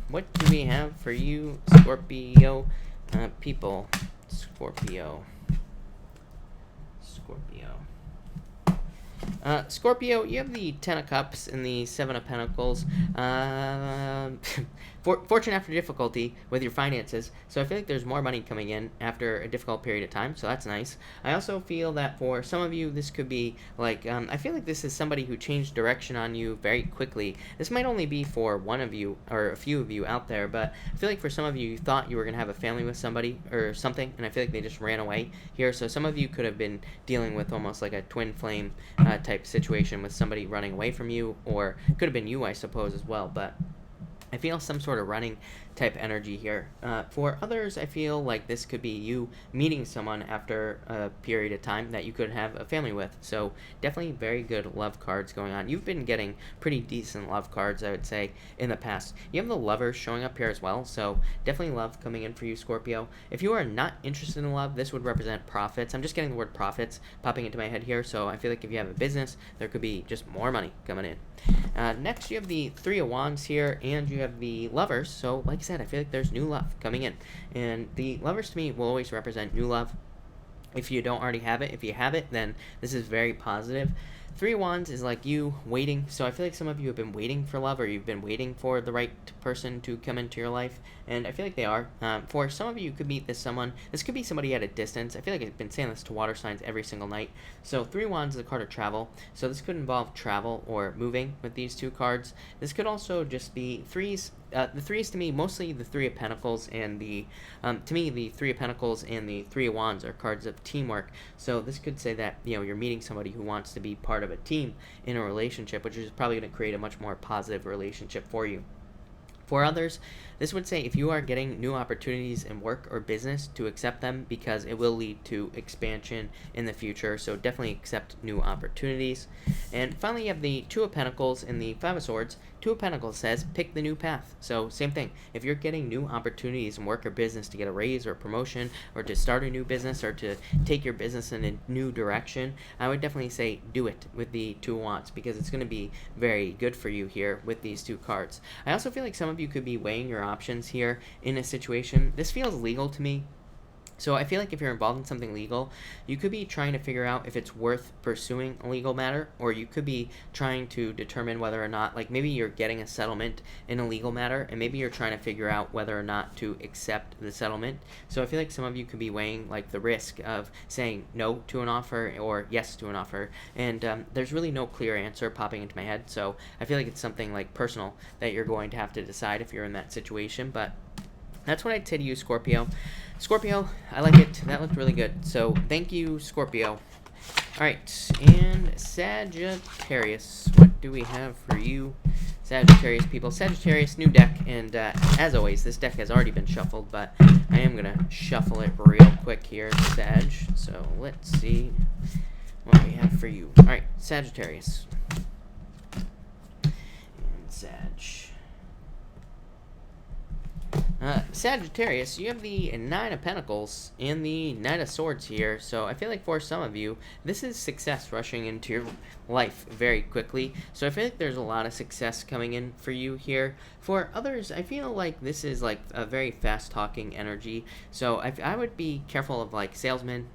What do we have for you, Scorpio people? Scorpio. Scorpio, you have the Ten of Cups and the Seven of Pentacles. Fortune after difficulty with your finances. So I feel like there's more money coming in after a difficult period of time. So that's nice. I also feel that for some of you, this could be like, I feel like this is somebody who changed direction on you very quickly. This might only be for one of you or a few of you out there, but I feel like for some of you, you thought you were going to have a family with somebody or something, and I feel like they just ran away here. So some of you could have been dealing with almost like a twin flame type situation with somebody running away from you, or it could have been you, I suppose, as well. But I feel some sort of running type energy here. For others, I feel like this could be you meeting someone after a period of time that you could have a family with. So definitely very good love cards going on. You've been getting pretty decent love cards, I would say, in the past. You have the Lovers showing up here as well, so definitely love coming in for you, Scorpio. If you are not interested in love, this would represent profits. I'm just getting the word profits popping into my head here, so I feel like if you have a business, there could be just more money coming in. Next, you have the Three of Wands here, and you have the Lovers. So like I said, I feel like there's new love coming in, and the Lovers to me will always represent new love. If you don't already have it, if you have it, then this is very positive. Three of Wands is like you waiting. So I feel like some of you have been waiting for love, or you've been waiting for the right person to come into your life, and I feel like they are. For some of you could meet someone. This could be somebody at a distance. I feel like I've been saying this to water signs every single night. So Three of Wands is a card of travel. So this could involve travel or moving with these two cards. This could also just be threes. The threes to me, mostly the Three of Pentacles and the Three of Pentacles and the Three of Wands are cards of teamwork. So this could say that you're meeting somebody who wants to be part of a team in a relationship, which is probably going to create a much more positive relationship for you. For others, this would say if you are getting new opportunities in work or business, to accept them, because it will lead to expansion in the future. So definitely accept new opportunities. And finally, you have the Two of Pentacles and the Five of Swords. Two of Pentacles says pick the new path. So same thing. If you're getting new opportunities in work or business to get a raise or a promotion, or to start a new business, or to take your business in a new direction, I would definitely say do it with the Two of Wands, because it's going to be very good for you here with these two cards. I also feel like some of you could be weighing your options here in a situation. This feels legal to me. So I feel like if you're involved in something legal, you could be trying to figure out if it's worth pursuing a legal matter, or you could be trying to determine whether or not, like maybe you're getting a settlement in a legal matter, and maybe you're trying to figure out whether or not to accept the settlement. So I feel like some of you could be weighing like the risk of saying no to an offer or yes to an offer, and there's really no clear answer popping into my head. So I feel like it's something like personal that you're going to have to decide if you're in that situation. But that's what I'd say to you, Scorpio. Scorpio, I like it. That looked really good. So thank you, Scorpio. All right, and Sagittarius. What do we have for you, Sagittarius people? Sagittarius, new deck. And as always, this deck has already been shuffled, but I am going to shuffle it real quick here, Sag. So let's see what we have for you. All right, Sagittarius. And Sag. Sagittarius, you have the Nine of Pentacles and the Knight of Swords here, so I feel like for some of you, this is success rushing into your life very quickly. So I feel like there's a lot of success coming in for you here. For others, I feel like this is like a very fast-talking energy, so I would be careful of like salesmen,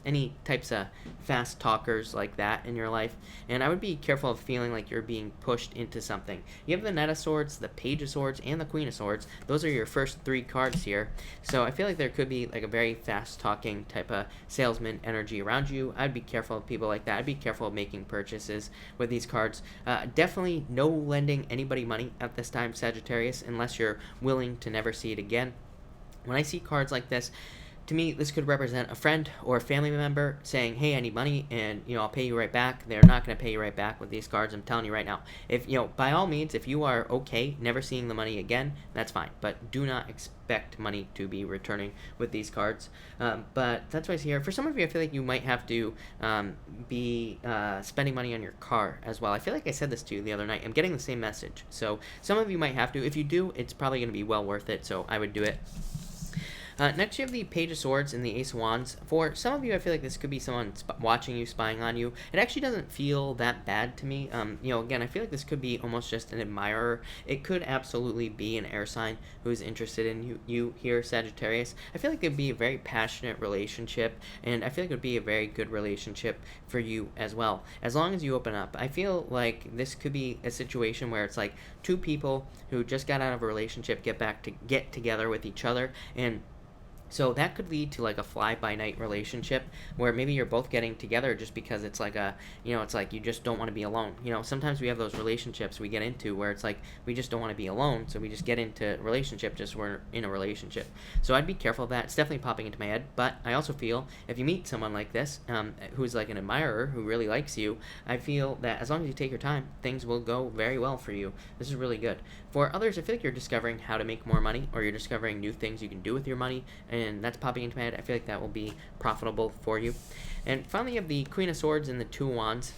any types of fast talkers like that in your life. And I would be careful of feeling like you're being pushed into something. You have the Knight of Swords, the Page of Swords, and the Queen of Swords. Those are your first 3 cards here. So I feel like there could be like a very fast talking type of salesman energy around you. I'd be careful of people like that. I'd be careful of making purchases with these cards. Definitely no lending anybody money at this time, Sagittarius, unless you're willing to never see it again. When I see cards like this, to me, this could represent a friend or a family member saying, hey, I need money, and, I'll pay you right back. They're not going to pay you right back with these cards. I'm telling you right now. If, by all means, if you are okay never seeing the money again, that's fine. But do not expect money to be returning with these cards. But that's why it's here. For some of you, I feel like you might have to be spending money on your car as well. I feel like I said this to you the other night. I'm getting the same message. So some of you might have to. If you do, it's probably going to be well worth it. So I would do it. Next, you have the Page of Swords and the Ace of Wands. For some of you, I feel like this could be someone watching you, spying on you. It actually doesn't feel that bad to me. Again, I feel like this could be almost just an admirer. It could absolutely be an air sign who is interested in you here, Sagittarius. I feel like it would be a very passionate relationship, and I feel like it would be a very good relationship for you as well, as long as you open up. I feel like this could be a situation where it's like 2 people who just got out of a relationship get together with each other, and so that could lead to like a fly-by-night relationship where maybe you're both getting together just because it's like it's like you just don't want to be alone. Sometimes we have those relationships we get into where it's like we just don't want to be alone, so we just get into a relationship just we're in a relationship. So I'd be careful of that. It's definitely popping into my head, but I also feel if you meet someone like this, who's like an admirer who really likes you, I feel that as long as you take your time, things will go very well for you. This is really good. For others, I feel like you're discovering how to make more money, or you're discovering new things you can do with your money, and that's popping into my head. I feel like that will be profitable for you. And finally, you have the Queen of Swords and the Two of Wands.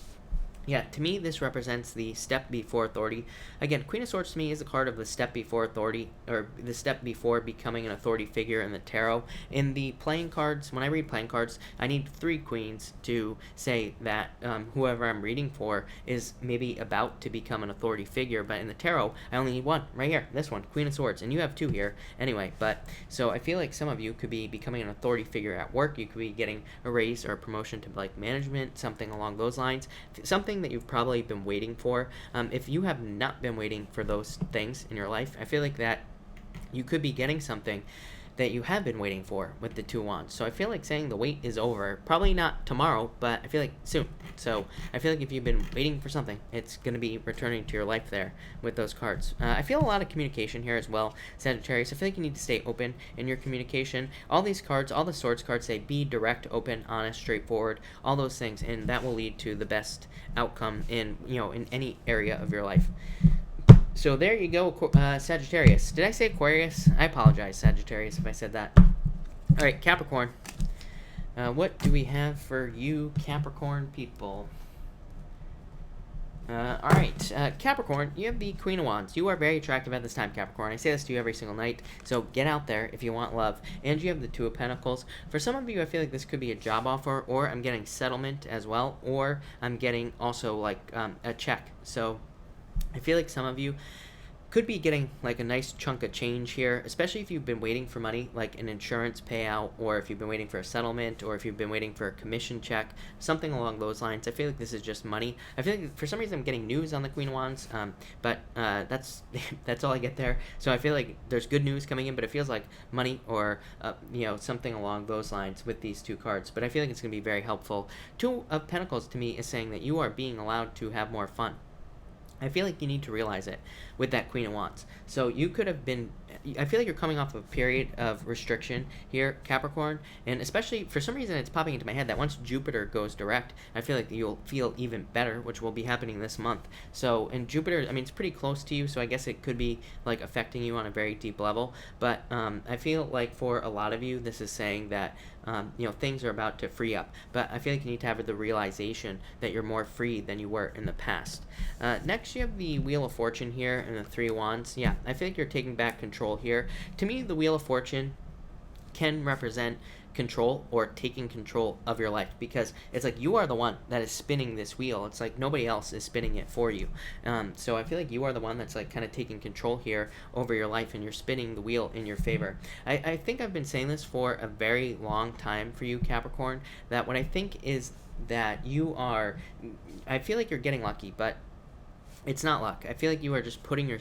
Yeah, to me, this represents the step before authority. Again, Queen of Swords to me is a card of the step before authority, or the step before becoming an authority figure in the tarot. In the playing cards, when I read playing cards, I need 3 queens to say that whoever I'm reading for is maybe about to become an authority figure. But in the tarot, I only need 1, right here, this one, Queen of Swords, and you have 2 here. Anyway, so I feel like some of you could be becoming an authority figure at work. You could be getting a raise or a promotion to like management, something along those lines, something that you've probably been waiting for. If you have not been waiting for those things in your life, I feel like that you could be getting something that you have been waiting for with the Two Wands. So I feel like saying the wait is over. Probably not tomorrow, but I feel like soon. So I feel like if you've been waiting for something, it's going to be returning to your life there with those cards. I feel a lot of communication here as well, Sagittarius. I feel like you need to stay open in your communication. All these cards, all the Swords cards say be direct, open, honest, straightforward, all those things, and that will lead to the best outcome in any area of your life. So there you go, Sagittarius. Did I say Aquarius? I apologize, Sagittarius, if I said that. All right, Capricorn. What do we have for you, Capricorn people? All right, Capricorn, you have the Queen of Wands. You are very attractive at this time, Capricorn. I say this to you every single night, so get out there if you want love. And you have the Two of Pentacles. For some of you, I feel like this could be a job offer, or I'm getting settlement as well, or I'm getting also like a check. So I feel like some of you could be getting like a nice chunk of change here, especially if you've been waiting for money, like an insurance payout, or if you've been waiting for a settlement, or if you've been waiting for a commission check, something along those lines. I feel like this is just money. I feel like for some reason I'm getting news on the Queen of Wands, but that's all I get there. So I feel like there's good news coming in, but it feels like money or something along those lines with these 2 cards. But I feel like it's going to be very helpful. Two of Pentacles to me is saying that you are being allowed to have more fun. I feel like you need to realize it with that Queen of Wands. So you could have been, I feel like you're coming off of a period of restriction here, Capricorn, and especially for some reason it's popping into my head that once Jupiter goes direct, I feel like you'll feel even better, which will be happening this month. So, and Jupiter, I mean, it's pretty close to you, so I guess it could be like affecting you on a very deep level, but I feel like for a lot of you, this is saying that things are about to free up, but I feel like you need to have the realization that you're more free than you were in the past. Next, you have the Wheel of Fortune here and the 3 of Wands. Yeah, I feel like you're taking back control here. To me, the Wheel of Fortune can represent control or taking control of your life, because it's like you are the one that is spinning this wheel. It's like nobody else is spinning it for you. So I feel like you are the one that's like kind of taking control here over your life, and you're spinning the wheel in your favor. I think I've been saying this for a very long time for you, Capricorn, that what I think is that I feel like you're getting lucky, but it's not luck. I feel like you are just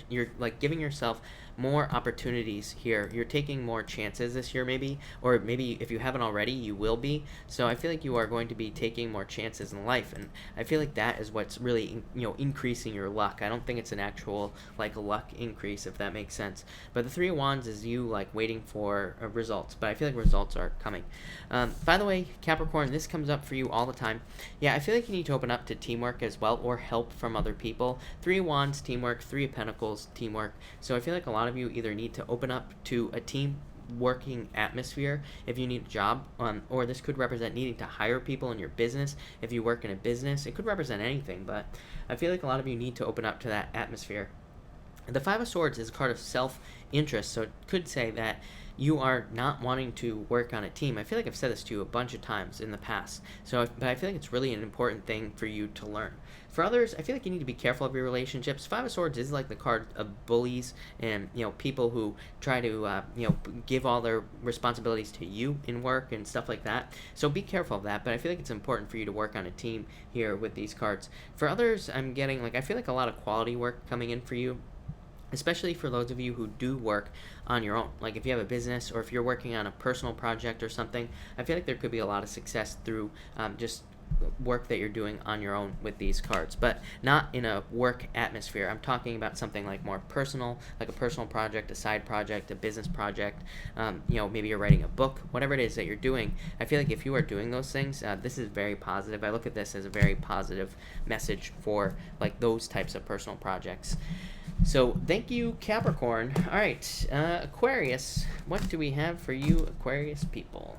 you're like giving yourself more opportunities here. You're taking more chances this year, maybe, or maybe if you haven't already, you will be. So I feel like you are going to be taking more chances in life, and I feel like that is what's really, increasing your luck. I don't think it's an actual like luck increase, if that makes sense. But the Three of Wands is you like waiting for results, but I feel like results are coming. By the way, Capricorn, this comes up for you all the time. Yeah, I feel like you need to open up to teamwork as well, or help from other people. Three of Wands, teamwork. Three of Pentacles, teamwork. So I feel like a lot of you either need to open up to a team working atmosphere if you need a job, or this could represent needing to hire people in your business if you work in a business. It could represent anything, but I feel like a lot of you need to open up to that atmosphere. The Five of Swords is a card of self-interest, so it could say that you are not wanting to work on a team. I feel like I've said this to you a bunch of times in the past, but I feel like it's really an important thing for you to learn. For others, I feel like you need to be careful of your relationships. Five of Swords is like the card of bullies and people who try to give all their responsibilities to you in work and stuff like that. So be careful of that. But I feel like it's important for you to work on a team here with these cards. For others, I'm getting I feel like a lot of quality work coming in for you, especially for those of you who do work on your own. Like if you have a business, or if you're working on a personal project or something, I feel like there could be a lot of success through just work that you're doing on your own with these cards, but not in a work atmosphere. I'm talking about something like more personal, like a personal project, a side project, a business project. Maybe you're writing a book, whatever it is that you're doing. I feel like if you are doing those things, this is very positive. I look at this as a very positive message for like those types of personal projects. So thank you, Capricorn. All right, Aquarius, what do we have for you, Aquarius people?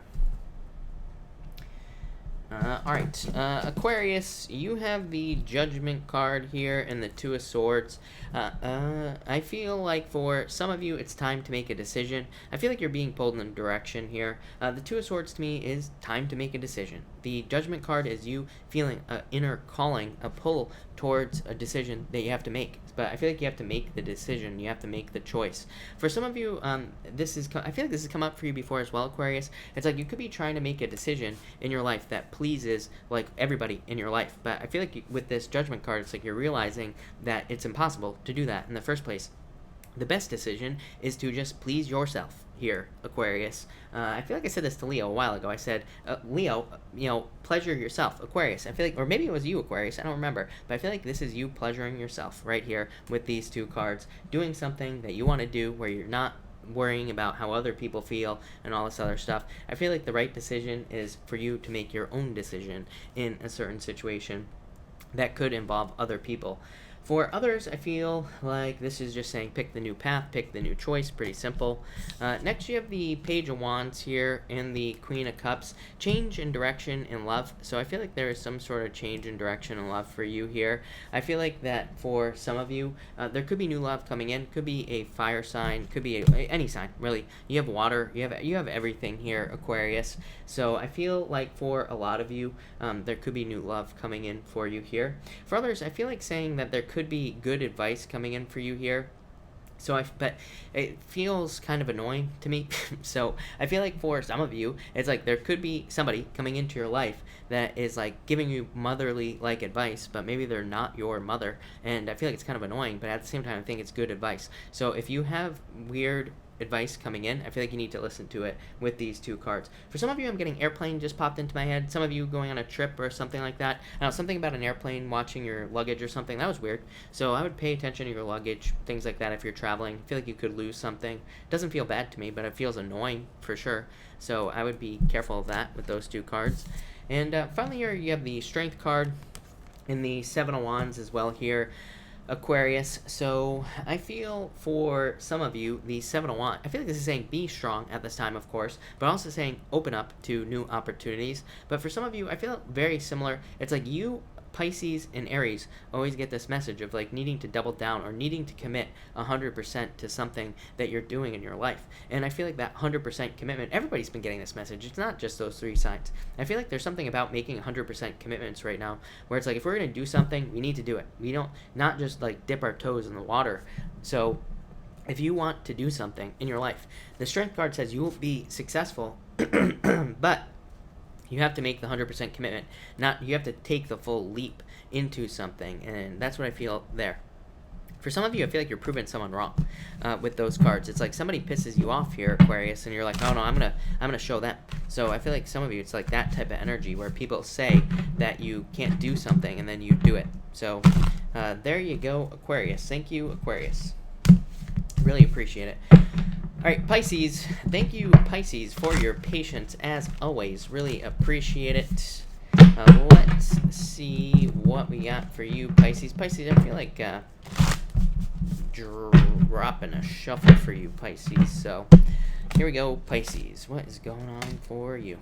All right, Aquarius, you have the Judgment card here and the Two of Swords. I feel like for some of you, it's time to make a decision. I feel like you're being pulled in a direction here. The Two of Swords to me is time to make a decision. The Judgment card is you feeling an inner calling, a pull towards a decision that you have to make. But I feel like you have to make the decision. You have to make the choice. For some of you, I feel like this has come up for you before as well, Aquarius. It's like you could be trying to make a decision in your life that pleases like everybody in your life. But I feel like with this Judgment card, it's like you're realizing that it's impossible to do that in the first place. The best decision is to just please yourself here, Aquarius. I feel like I said this to Leo a while ago. I said, Leo, pleasure yourself. Aquarius, I feel like, or maybe it was you, Aquarius, I don't remember, but I feel like this is you pleasuring yourself right here with these two cards, doing something that you want to do where you're not worrying about how other people feel and all this other stuff. I feel like the right decision is for you to make your own decision in a certain situation that could involve other people. For others, I feel like this is just saying pick the new path, pick the new choice, pretty simple. Next, you have the Page of Wands here and the Queen of Cups. Change in direction in love. So I feel like there is some sort of change in direction in love for you here. I feel like that for some of you, there could be new love coming in. Could be a fire sign, could be any sign, really. You have water, you have everything here, Aquarius. So I feel like for a lot of you, there could be new love coming in for you here. For others, I feel like saying that there could be good advice coming in for you here. But it feels kind of annoying to me. So I feel like for some of you, it's like there could be somebody coming into your life that is like giving you motherly like advice, but maybe they're not your mother. And I feel like it's kind of annoying, but at the same time, I think it's good advice. So if you have weird advice coming in, I feel like you need to listen to it with these two cards. For some of you, I'm getting airplane just popped into my head. Some of you going on a trip or something like that. I know something about an airplane, watching your luggage or something. That was weird. So I would pay attention to your luggage, things like that if you're traveling. I feel like you could lose something. It doesn't feel bad to me, but it feels annoying for sure. So I would be careful of that with those two cards. And finally here, you have the Strength card and the Seven of Wands as well here, Aquarius. So I feel for some of you, the Seven of Wands, I feel like this is saying be strong at this time, of course, but also saying open up to new opportunities. But for some of you, I feel very similar. It's like you Pisces and Aries always get this message of like needing to double down or needing to commit 100% to something that you're doing in your life. And I feel like that 100% commitment, everybody's been getting this message. It's not just those three signs. I feel like there's something about making 100% commitments right now where it's like if we're going to do something, we need to do it. We don't not just like dip our toes in the water. So if you want to do something in your life, the Strength card says you will be successful, but you have to make the 100% commitment. You have to take the full leap into something, and that's what I feel there. For some of you, I feel like you're proving someone wrong with those cards. It's like somebody pisses you off here, Aquarius, and you're like, oh no, I'm gonna show them. So I feel like some of you, it's like that type of energy where people say that you can't do something and then you do it. So there you go, Aquarius. Thank you, Aquarius. Really appreciate it. All right, Pisces. Thank you, Pisces, for your patience as always. Really appreciate it. Let's see what we got for you, Pisces. Pisces, I feel like dropping a shuffle for you, Pisces. So here we go, Pisces. What is going on for you?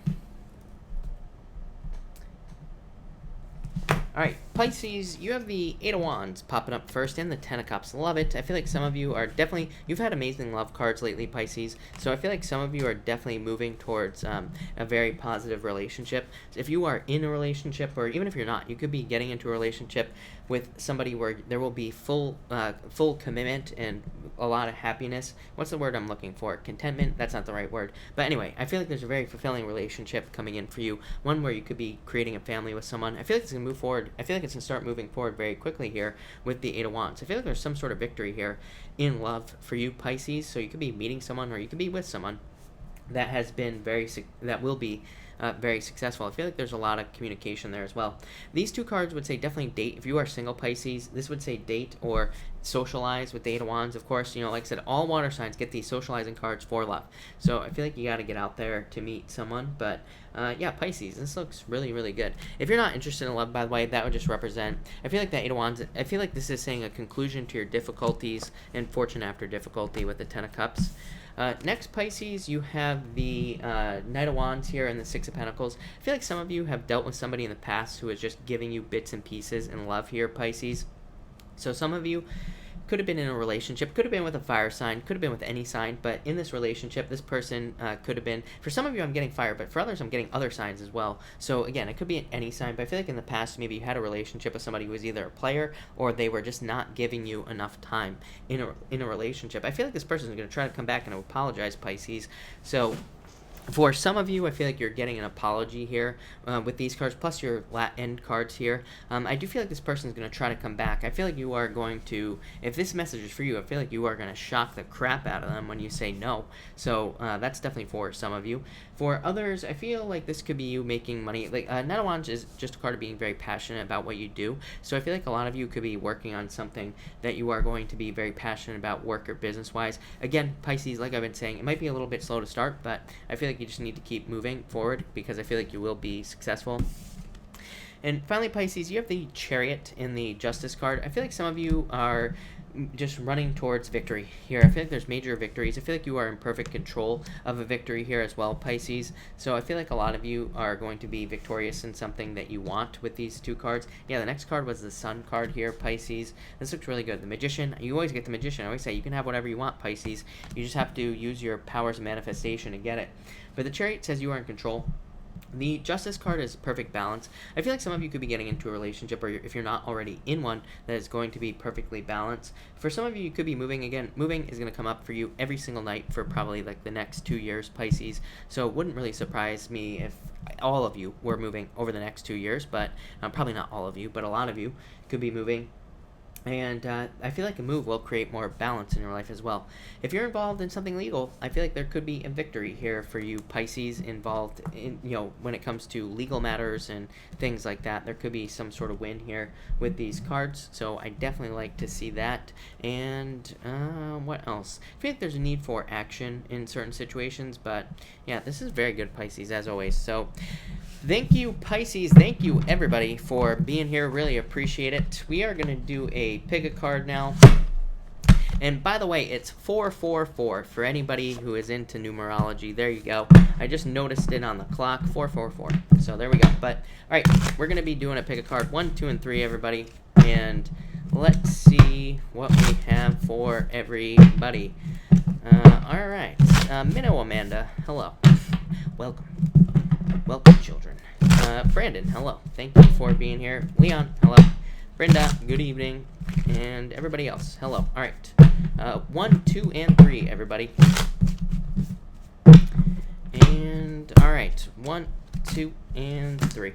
All right, Pisces, you have the Eight of Wands popping up first and the Ten of Cups. Love it. I feel like some of you are definitely, you've had amazing love cards lately, Pisces. So I feel like some of you are definitely moving towards a very positive relationship. So if you are in a relationship, or even if you're not, you could be getting into a relationship with somebody where there will be full commitment and a lot of happiness. What's the word I'm looking for? Contentment? That's not the right word. But anyway, I feel like there's a very fulfilling relationship coming in for you. One where you could be creating a family with someone. I feel like it's going to move forward. I feel like it's going to start moving forward very quickly here with the Eight of Wands. I feel like there's some sort of victory here in love for you, Pisces. So you could be meeting someone or you could be with someone that has been that will be very successful. I feel like there's a lot of communication there as well. These two cards would say definitely date. If you are single, Pisces, this would say date or socialize with the Eight of Wands. Of course, you know, like I said, all water signs get these socializing cards for love. So I feel like you got to get out there to meet someone. But yeah, Pisces, this looks really, really good. If you're not interested in love, by the way, that would just represent, I feel like the Eight of Wands, I feel like this is saying a conclusion to your difficulties and fortune after difficulty with the Ten of Cups. Next, Pisces, you have the Knight of Wands here and the Six of Pentacles. I feel like some of you have dealt with somebody in the past who is just giving you bits and pieces in love here, Pisces. So some of you could have been in a relationship, could have been with a fire sign, could have been with any sign, but in this relationship, this person could have been, for some of you I'm getting fire, but for others I'm getting other signs as well. So again, it could be any sign, but I feel like in the past maybe you had a relationship with somebody who was either a player or they were just not giving you enough time in a relationship. I feel like this person is going to try to come back and apologize, Pisces. So for some of you, I feel like you're getting an apology here with these cards, plus your end cards here. I do feel like this person is going to try to come back. I feel like you are going to, if this message is for you, I feel like you are going to shock the crap out of them when you say no. So that's definitely for some of you. For others, I feel like this could be you making money. Like Knight of Wands is just a card of being very passionate about what you do. So I feel like a lot of you could be working on something that you are going to be very passionate about work or business-wise. Again, Pisces, like I've been saying, it might be a little bit slow to start, but I feel like you just need to keep moving forward because I feel like you will be successful. And finally, Pisces, you have the Chariot in the Justice card. I feel like some of you are just running towards victory here. I feel like there's major victories. I feel like you are in perfect control of a victory here as well, Pisces. So I feel like a lot of you are going to be victorious in something that you want with these two cards. Yeah, the next card was the Sun card here, Pisces. This looks really good. The Magician, you always get the Magician. I always say you can have whatever you want, Pisces. You just have to use your powers of manifestation to get it. But the Chariot says you are in control. The Justice card is perfect balance. I feel like some of you could be getting into a relationship, or if you're not already in one, that is going to be perfectly balanced. For some of you, you could be moving again. Moving is going to come up for you every single night for probably like the next 2 years, Pisces. So it wouldn't really surprise me if all of you were moving over the next 2 years, but probably not all of you, but a lot of you could be moving. And I feel like a move will create more balance in your life as well. If you're involved in something legal, I feel like there could be a victory here for you, Pisces, involved in, you know, when it comes to legal matters and things like that. There could be some sort of win here with these cards. So I definitely like to see that. And what else? I feel like there's a need for action in certain situations, but yeah, this is very good, Pisces, as always. So thank you, Pisces. Thank you, everybody, for being here. Really appreciate it. We are going to do a pick a card now. And by the way, it's 444 for anybody who is into numerology. There you go. I just noticed it on the clock. 444. So there we go. But all right, we're gonna be doing a pick a card 1, 2, and 3, everybody. And let's see what we have for everybody. All right, Minnow Amanda, hello. Welcome, children. Brandon, hello. Thank you for being here. Leon, hello. Brenda, good evening. And everybody else, hello. All right, 1, 2, and 3, everybody. And all right, 1, 2, and 3.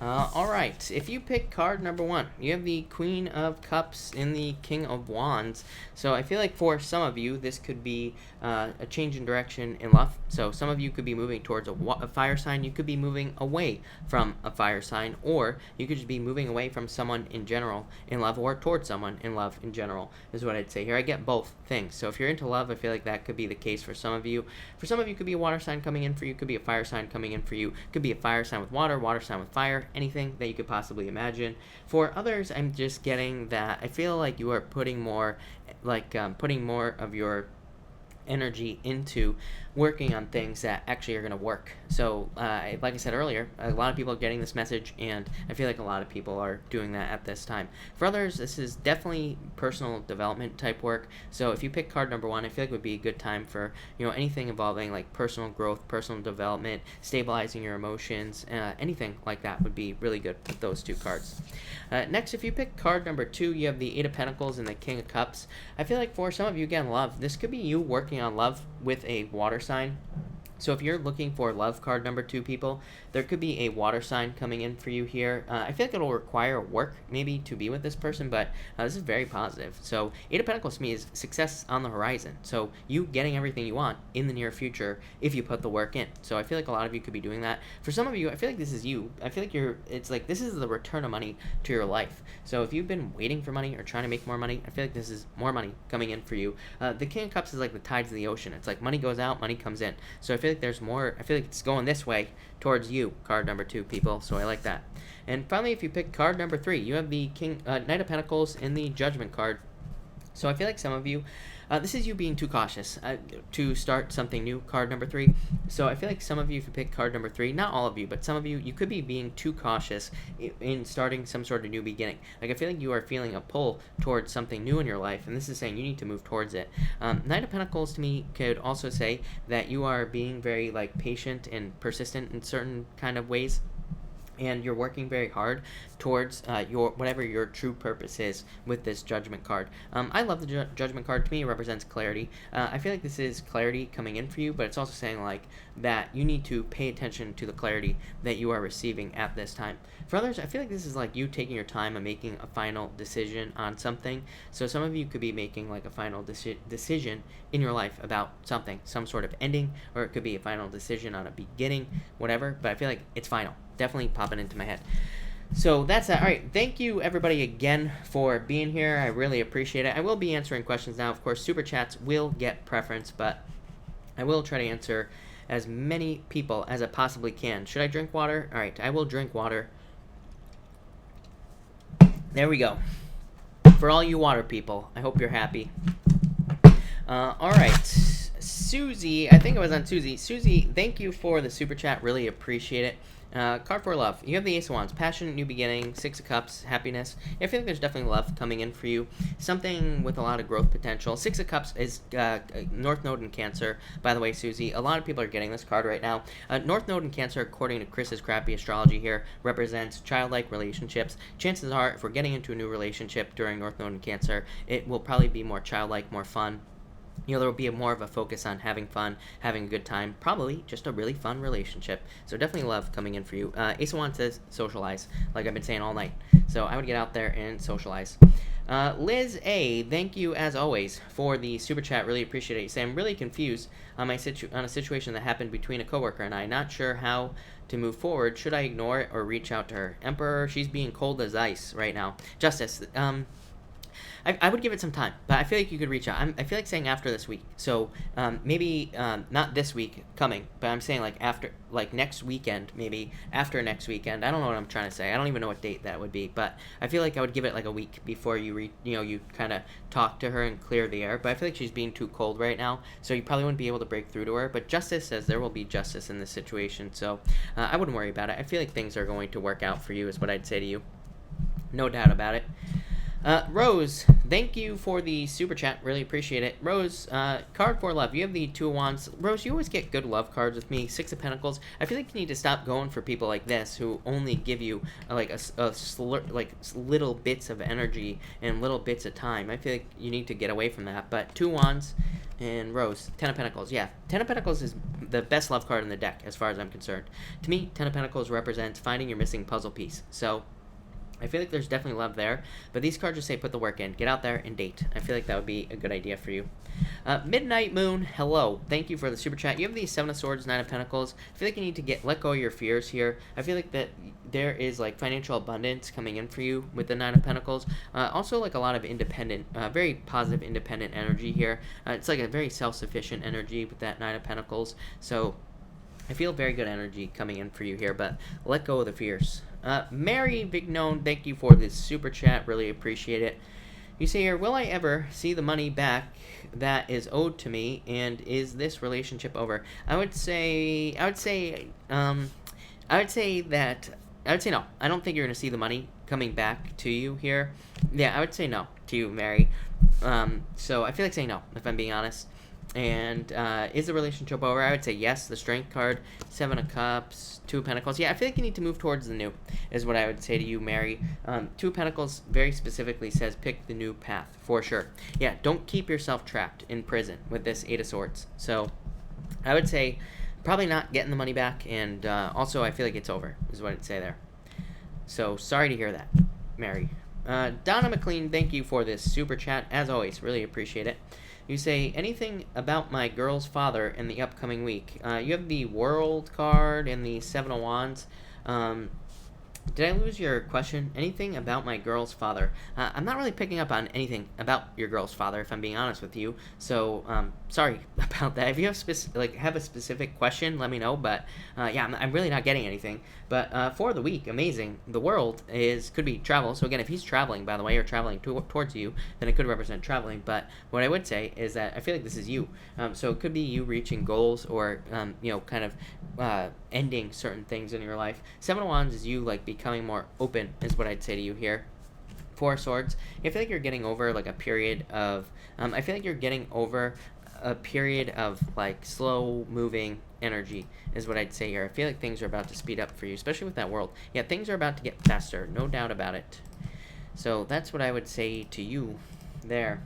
All right, if you pick card number 1, you have the Queen of Cups and the King of Wands. So I feel like for some of you, this could be a change in direction in love. So some of you could be moving towards a fire sign. You could be moving away from a fire sign, or you could just be moving away from someone in general in love, or towards someone in love in general, is what I'd say here. I get both things. So if you're into love, I feel like that could be the case for some of you. For some of you, could be a water sign coming in for you, could be a fire sign coming in for you, could be a fire sign with water sign with fire, anything that you could possibly imagine. For others, I'm just getting that I feel like you are putting more of your energy into working on things that actually are going to work. So like I said earlier, a lot of people are getting this message, and I feel like a lot of people are doing that at this time. For others, this is definitely personal development type work. So if you pick card number 1, I feel like it would be a good time for anything involving like personal growth, personal development, stabilizing your emotions, anything like that would be really good with those 2 cards. Next, if you pick card number 2, you have the 8 of Pentacles and the King of Cups. I feel like for some of you, again, love, this could be you working on love with a water sign. So if you're looking for love card number 2, people, there could be a water sign coming in for you here. I feel like it'll require work maybe to be with this person, but this is very positive. So 8 of Pentacles to me is success on the horizon. So you getting everything you want in the near future if you put the work in. So I feel like a lot of you could be doing that. For some of you, I feel like this is you. I feel like it's like this is the return of money to your life. So if you've been waiting for money or trying to make more money, I feel like this is more money coming in for you. The King of Cups is like the tides of the ocean. It's like money goes out, money comes in. So I feel like there's more. I feel like it's going this way towards you, card number 2, people. So I like that. And finally, if you pick card number 3, you have the Knight of Pentacles in the Judgment card. So I feel like some of you, this is you being too cautious to start something new, card number 3. So I feel like some of you, if you pick card number 3, not all of you, but some of you, you could be being too cautious in starting some sort of new beginning. Like I feel like you are feeling a pull towards something new in your life, and this is saying you need to move towards it. Knight of Pentacles to me could also say that you are being very like patient and persistent in certain kind of ways, and you're working very hard towards whatever your true purpose is with this Judgment card. I love the Judgment card. To me, it represents clarity. I feel like this is clarity coming in for you, but it's also saying like that you need to pay attention to the clarity that you are receiving at this time. For others, I feel like this is like you taking your time and making a final decision on something. So some of you could be making like a final decision in your life about something, some sort of ending, or it could be a final decision on a beginning, whatever, but I feel like it's final. Definitely popping into my head. So that's that. All right. Thank you, everybody, again for being here. I really appreciate it. I will be answering questions now. Of course, Super Chats will get preference, but I will try to answer as many people as I possibly can. Should I drink water? All right. I will drink water. There we go. For all you water people, I hope you're happy. All right. Susie, I think it was on Susie. Susie, thank you for the Super Chat. Really appreciate it. Card for love. You have the Ace of Wands, passion, new beginning, 6 of Cups, happiness. I feel like there's definitely love coming in for you. Something with a lot of growth potential. 6 of Cups is North Node in Cancer. By the way, Susie, a lot of people are getting this card right now. North Node in Cancer, according to Chris's crappy astrology here, represents childlike relationships. Chances are, if we're getting into a new relationship during North Node in Cancer, it will probably be more childlike, more fun. There will be more of a focus on having fun, having a good time, probably just a really fun relationship. So definitely love coming in for you. Ace of Wands says socialize, like I've been saying all night. So I would get out there and socialize. Liz A, thank you as always for the Super Chat. Really appreciate it. You say, I'm really confused on a situation that happened between a coworker and I. Not sure how to move forward. Should I ignore it or reach out to her? Emperor, she's being cold as ice right now. Justice, I would give it some time, but I feel like you could reach out. I feel like saying after this week. So maybe not this week coming, but I'm saying like after, like next weekend, maybe after next weekend. I don't know what I'm trying to say. I don't even know what date that would be, but I feel like I would give it like a week before you you kind of talk to her and clear the air. But I feel like she's being too cold right now, so you probably wouldn't be able to break through to her. But justice says there will be justice in this situation, so I wouldn't worry about it. I feel like things are going to work out for you, is what I'd say to you. No doubt about it. Rose, thank you for the super chat. Really appreciate it. Rose, card for love. You have the Two of Wands. Rose, you always get good love cards with me. Six of Pentacles. I feel like you need to stop going for people like this who only give you like little bits of energy and little bits of time. I feel like you need to get away from that. But Two Wands and Rose, Ten of Pentacles. Yeah, Ten of Pentacles is the best love card in the deck as far as I'm concerned. To me, Ten of Pentacles represents finding your missing puzzle piece. So I feel like there's definitely love there, but these cards just say put the work in. Get out there and date. I feel like that would be a good idea for you. Midnight Moon, hello. Thank you for the super chat. You have the Seven of Swords, Nine of Pentacles. I feel like you need to let go of your fears here. I feel like that there is like financial abundance coming in for you with the Nine of Pentacles. Also like a lot of independent, very positive independent energy here. It's like a very self-sufficient energy with that Nine of Pentacles. So I feel very good energy coming in for you here, but let go of the fears. Mary Vignon, thank you for this super chat. Really appreciate it. You say here, will I ever see the money back that is owed to me, and is this relationship over? I would say no. I don't think you're gonna see the money coming back to you here. Yeah, I would say no to you, Mary. So I feel like saying no, if I'm being honest. And is the relationship over? I would say yes. The Strength card, Seven of Cups, Two of Pentacles. Yeah, I feel like you need to move towards the new, is what I would say to you, Mary. Two of Pentacles very specifically says pick the new path, for sure. Yeah, don't keep yourself trapped in prison with this Eight of Swords. So I would say probably not getting the money back, and also I feel like it's over, is what I'd say there. So sorry to hear that, Mary. Donna McLean, thank you for this super chat. As always, really appreciate it. You say, anything about my girl's father in the upcoming week? You have the World card and the Seven of Wands. Did I lose your question? Anything about my girl's father? I'm not really picking up on anything about your girl's father, if I'm being honest with you. So, sorry about that. If you have a specific question, let me know. But yeah, I'm really not getting anything. But for the week, amazing. The World could be travel. So again, if he's traveling, by the way, or traveling towards you, then it could represent traveling. But what I would say is that I feel like this is you. So it could be you reaching goals, or kind of ending certain things in your life. Seven of Wands is you like becoming more open, is what I'd say to you here. Four of Swords, I feel like you're getting over like a period of like slow moving energy, is what I'd say here. I feel like things are about to speed up for you, especially with that World. Yeah, things are about to get faster, no doubt about it. So that's what I would say to you there.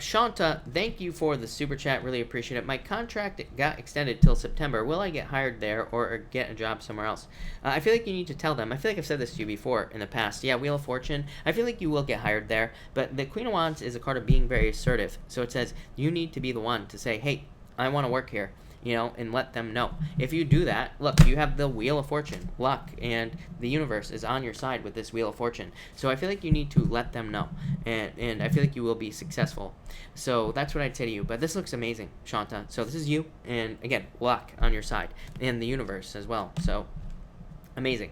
Shanta, thank you for the super chat. Really appreciate it. My contract got extended till September. Will I get hired there or get a job somewhere else? I feel like you need to tell them. I feel like I've said this to you before in the past. Yeah, Wheel of Fortune. I feel like you will get hired there. But the Queen of Wands is a card of being very assertive. So it says you need to be the one to say, hey, I want to work here. And let them know. If you do that, look, you have the Wheel of Fortune, luck, and the universe is on your side with this Wheel of Fortune. So I feel like you need to let them know, and I feel like you will be successful. So that's what I'd say to you. But this looks amazing, Shanta. So this is you, and again, luck on your side, and the universe as well. So amazing.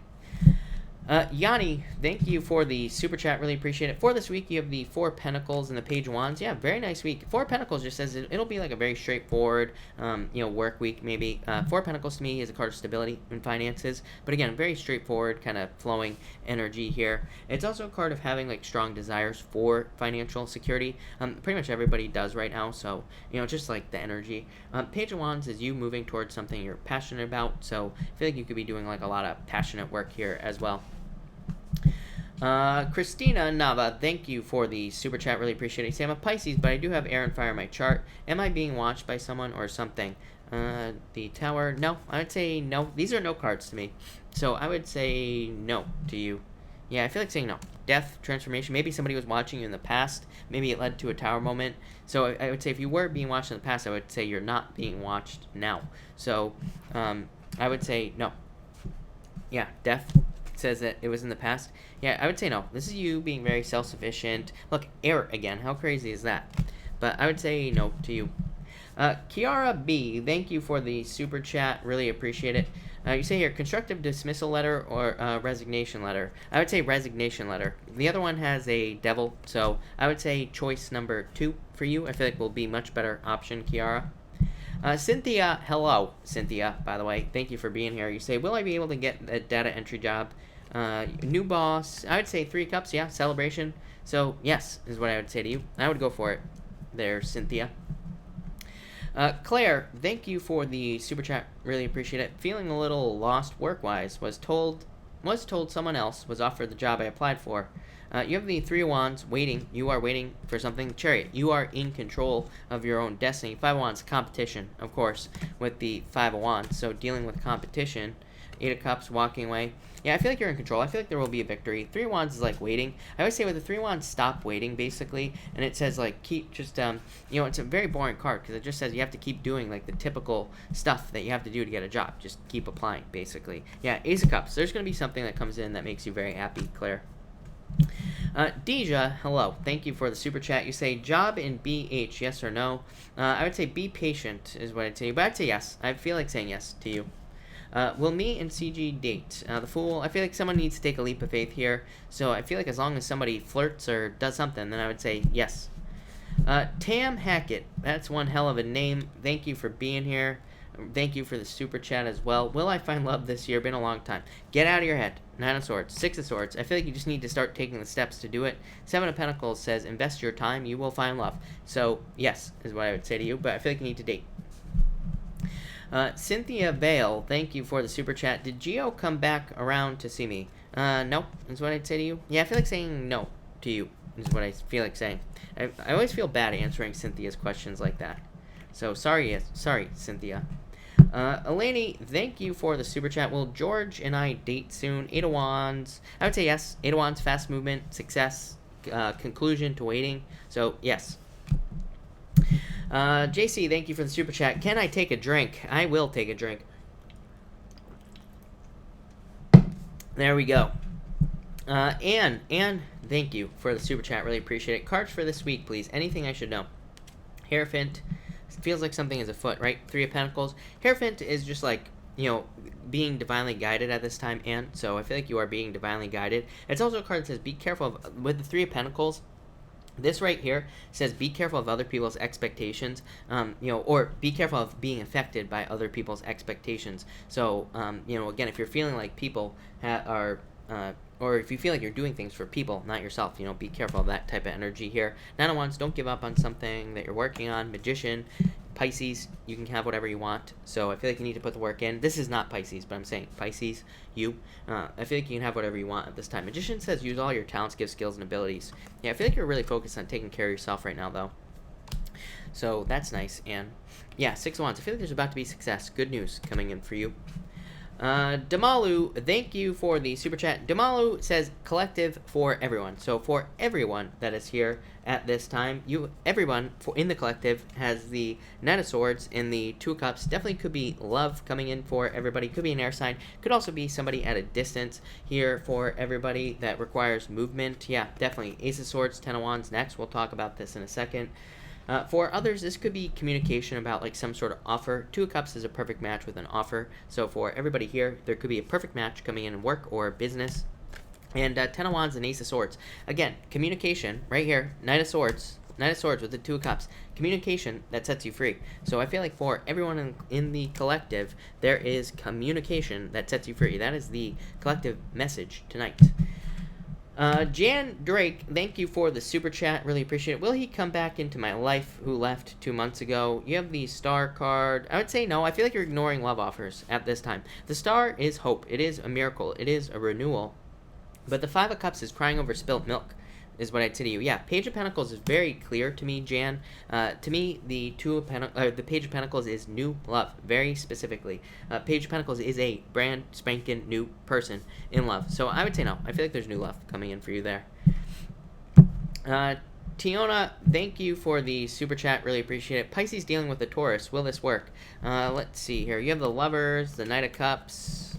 Yanni, thank you for the super chat. Really appreciate it. For this week, you have the Four Pentacles and the Page of Wands. Yeah, very nice week. Four Pentacles just says it'll be like a very straightforward, work week maybe. Four Pentacles to me is a card of stability in finances. But again, very straightforward, kind of flowing energy here. It's also a card of having like strong desires for financial security. Pretty much everybody does right now. So, just like the energy. Page of Wands is you moving towards something you're passionate about. So I feel like you could be doing like a lot of passionate work here as well. Christina Nava, thank you for the super chat. Really appreciate it. You say, I'm a Pisces, but I do have air and fire in my chart. Am I being watched by someone or something? The Tower, no. I would say no. These are no cards to me. So I would say no to you. Yeah, I feel like saying no. Death, transformation. Maybe somebody was watching you in the past. Maybe it led to a Tower moment. So I would say if you were being watched in the past, I would say you're not being watched now. So I would say no. Yeah, death. says that it was in the past. Yeah, I would say no. This is you being very self-sufficient. Look, air again. How crazy is that? But I would say no to you. Kiara B, thank you for the super chat. Really appreciate it. You say here, constructive dismissal letter or resignation letter. I would say resignation letter. The other one has a devil, so I would say choice number 2 for you. I feel like will be much better option, Kiara. Cynthia, hello, Cynthia, by the way. Thank you for being here. You say, will I be able to get a data entry job? New boss. I would say 3 cups, yeah, celebration. So, yes, is what I would say to you. I would go for it there, Cynthia. Claire, thank you for the super chat. Really appreciate it. Feeling a little lost work-wise. Was told someone else was offered the job I applied for. You have the 3 of Wands waiting. You are waiting for something. Chariot, you are in control of your own destiny. 5 of Wands, competition, of course, with the 5 of Wands. So dealing with competition. 8 of Cups, walking away. Yeah, I feel like you're in control. I feel like there will be a victory. 3 of Wands is like waiting. I always say with the 3 of Wands, stop waiting, basically. And it says, like, keep just, it's a very boring card because it just says you have to keep doing, like, the typical stuff that you have to do to get a job. Just keep applying, basically. Yeah, Ace of Cups. There's going to be something that comes in that makes you very happy, Claire. Deja, hello. Thank you for the super chat. You say job in BH, yes or no? I would say be patient is what I'd say. But I'd say yes. I feel like saying yes to you. Will me and CG date? The Fool, I feel like someone needs to take a leap of faith here. So I feel like as long as somebody flirts or does something, then I would say yes. Tam Hackett, that's one hell of a name. Thank you for being here. Thank you for the super chat as well. Will I find love this year? Been a long time. Get out of your head. 9 of Swords, 6 of Swords. I feel like you just need to start taking the steps to do it. 7 of Pentacles says invest your time. You will find love. So yes, is what I would say to you. But I feel like you need to date. Cynthia Vale, thank you for the super chat. Did Gio come back around to see me? No, is what I'd say to you. Yeah, I feel like saying no to you is what I feel like saying. I always feel bad answering Cynthia's questions like that. So sorry, Cynthia. Eleni, thank you for the super chat. Will George and I date soon? 8 of Wands. I would say yes. 8 of Wands, fast movement, success, conclusion to waiting. So yes. JC, thank you for the super chat. Can I take a drink? I will take a drink. There we go. Anne, thank you for the super chat. Really appreciate it. Cards for this week, please. Anything I should know. Hierophant. Feels like something is afoot, right? 3 of Pentacles. Hierophant is just like, being divinely guided at this time, Anne. So I feel like you are being divinely guided. It's also a card that says be careful with the 3 of Pentacles. This right here says be careful of other people's expectations, or be careful of being affected by other people's expectations. So, again, if you're feeling like people or if you feel like you're doing things for people, not yourself, be careful of that type of energy here. 9 of Wands, don't give up on something that you're working on. Magician, Pisces, you can have whatever you want. So I feel like you need to put the work in. This is not Pisces, but I'm saying Pisces, you. I feel like you can have whatever you want at this time. Magician says use all your talents, gifts, skills, and abilities. Yeah, I feel like you're really focused on taking care of yourself right now, though. So that's nice. And yeah, 6 of Wands. I feel like there's about to be success. Good news coming in for you. Damalu, thank you for the super chat. Damalu says collective for everyone. So for everyone that is here at this time, everyone in the collective has the Knight of Swords and the 2 of Cups. Definitely could be love coming in for everybody. Could be an air sign. Could also be somebody at a distance here for everybody that requires movement. Yeah, definitely. Ace of Swords, 10 of Wands next. We'll talk about this in a second. For others, this could be communication about like some sort of offer. 2 of Cups is a perfect match with an offer. So for everybody here, there could be a perfect match coming in work or business. And 10 of Wands and Ace of Swords. Again, communication right here. Knight of Swords with the 2 of Cups. Communication that sets you free. So I feel like for everyone in the collective, there is communication that sets you free. That is the collective message tonight. Jan Drake, thank you for the super chat. Really appreciate it. Will he come back into my life who left 2 months ago? You have the Star card. I would say no. I feel like you're ignoring love offers at this time. The Star is hope. It is a miracle. It is a renewal. But the 5 of Cups is crying over spilt milk, is what I'd say to you. Yeah, Page of Pentacles is very clear to me, Jan. To me, the Page of Pentacles is new love, very specifically. Page of Pentacles is a brand spanking new person in love. So I would say no. I feel like there's new love coming in for you there. Tiona, thank you for the super chat. Really appreciate it. Pisces dealing with the Taurus. Will this work? Let's see here. You have the Lovers, the Knight of Cups,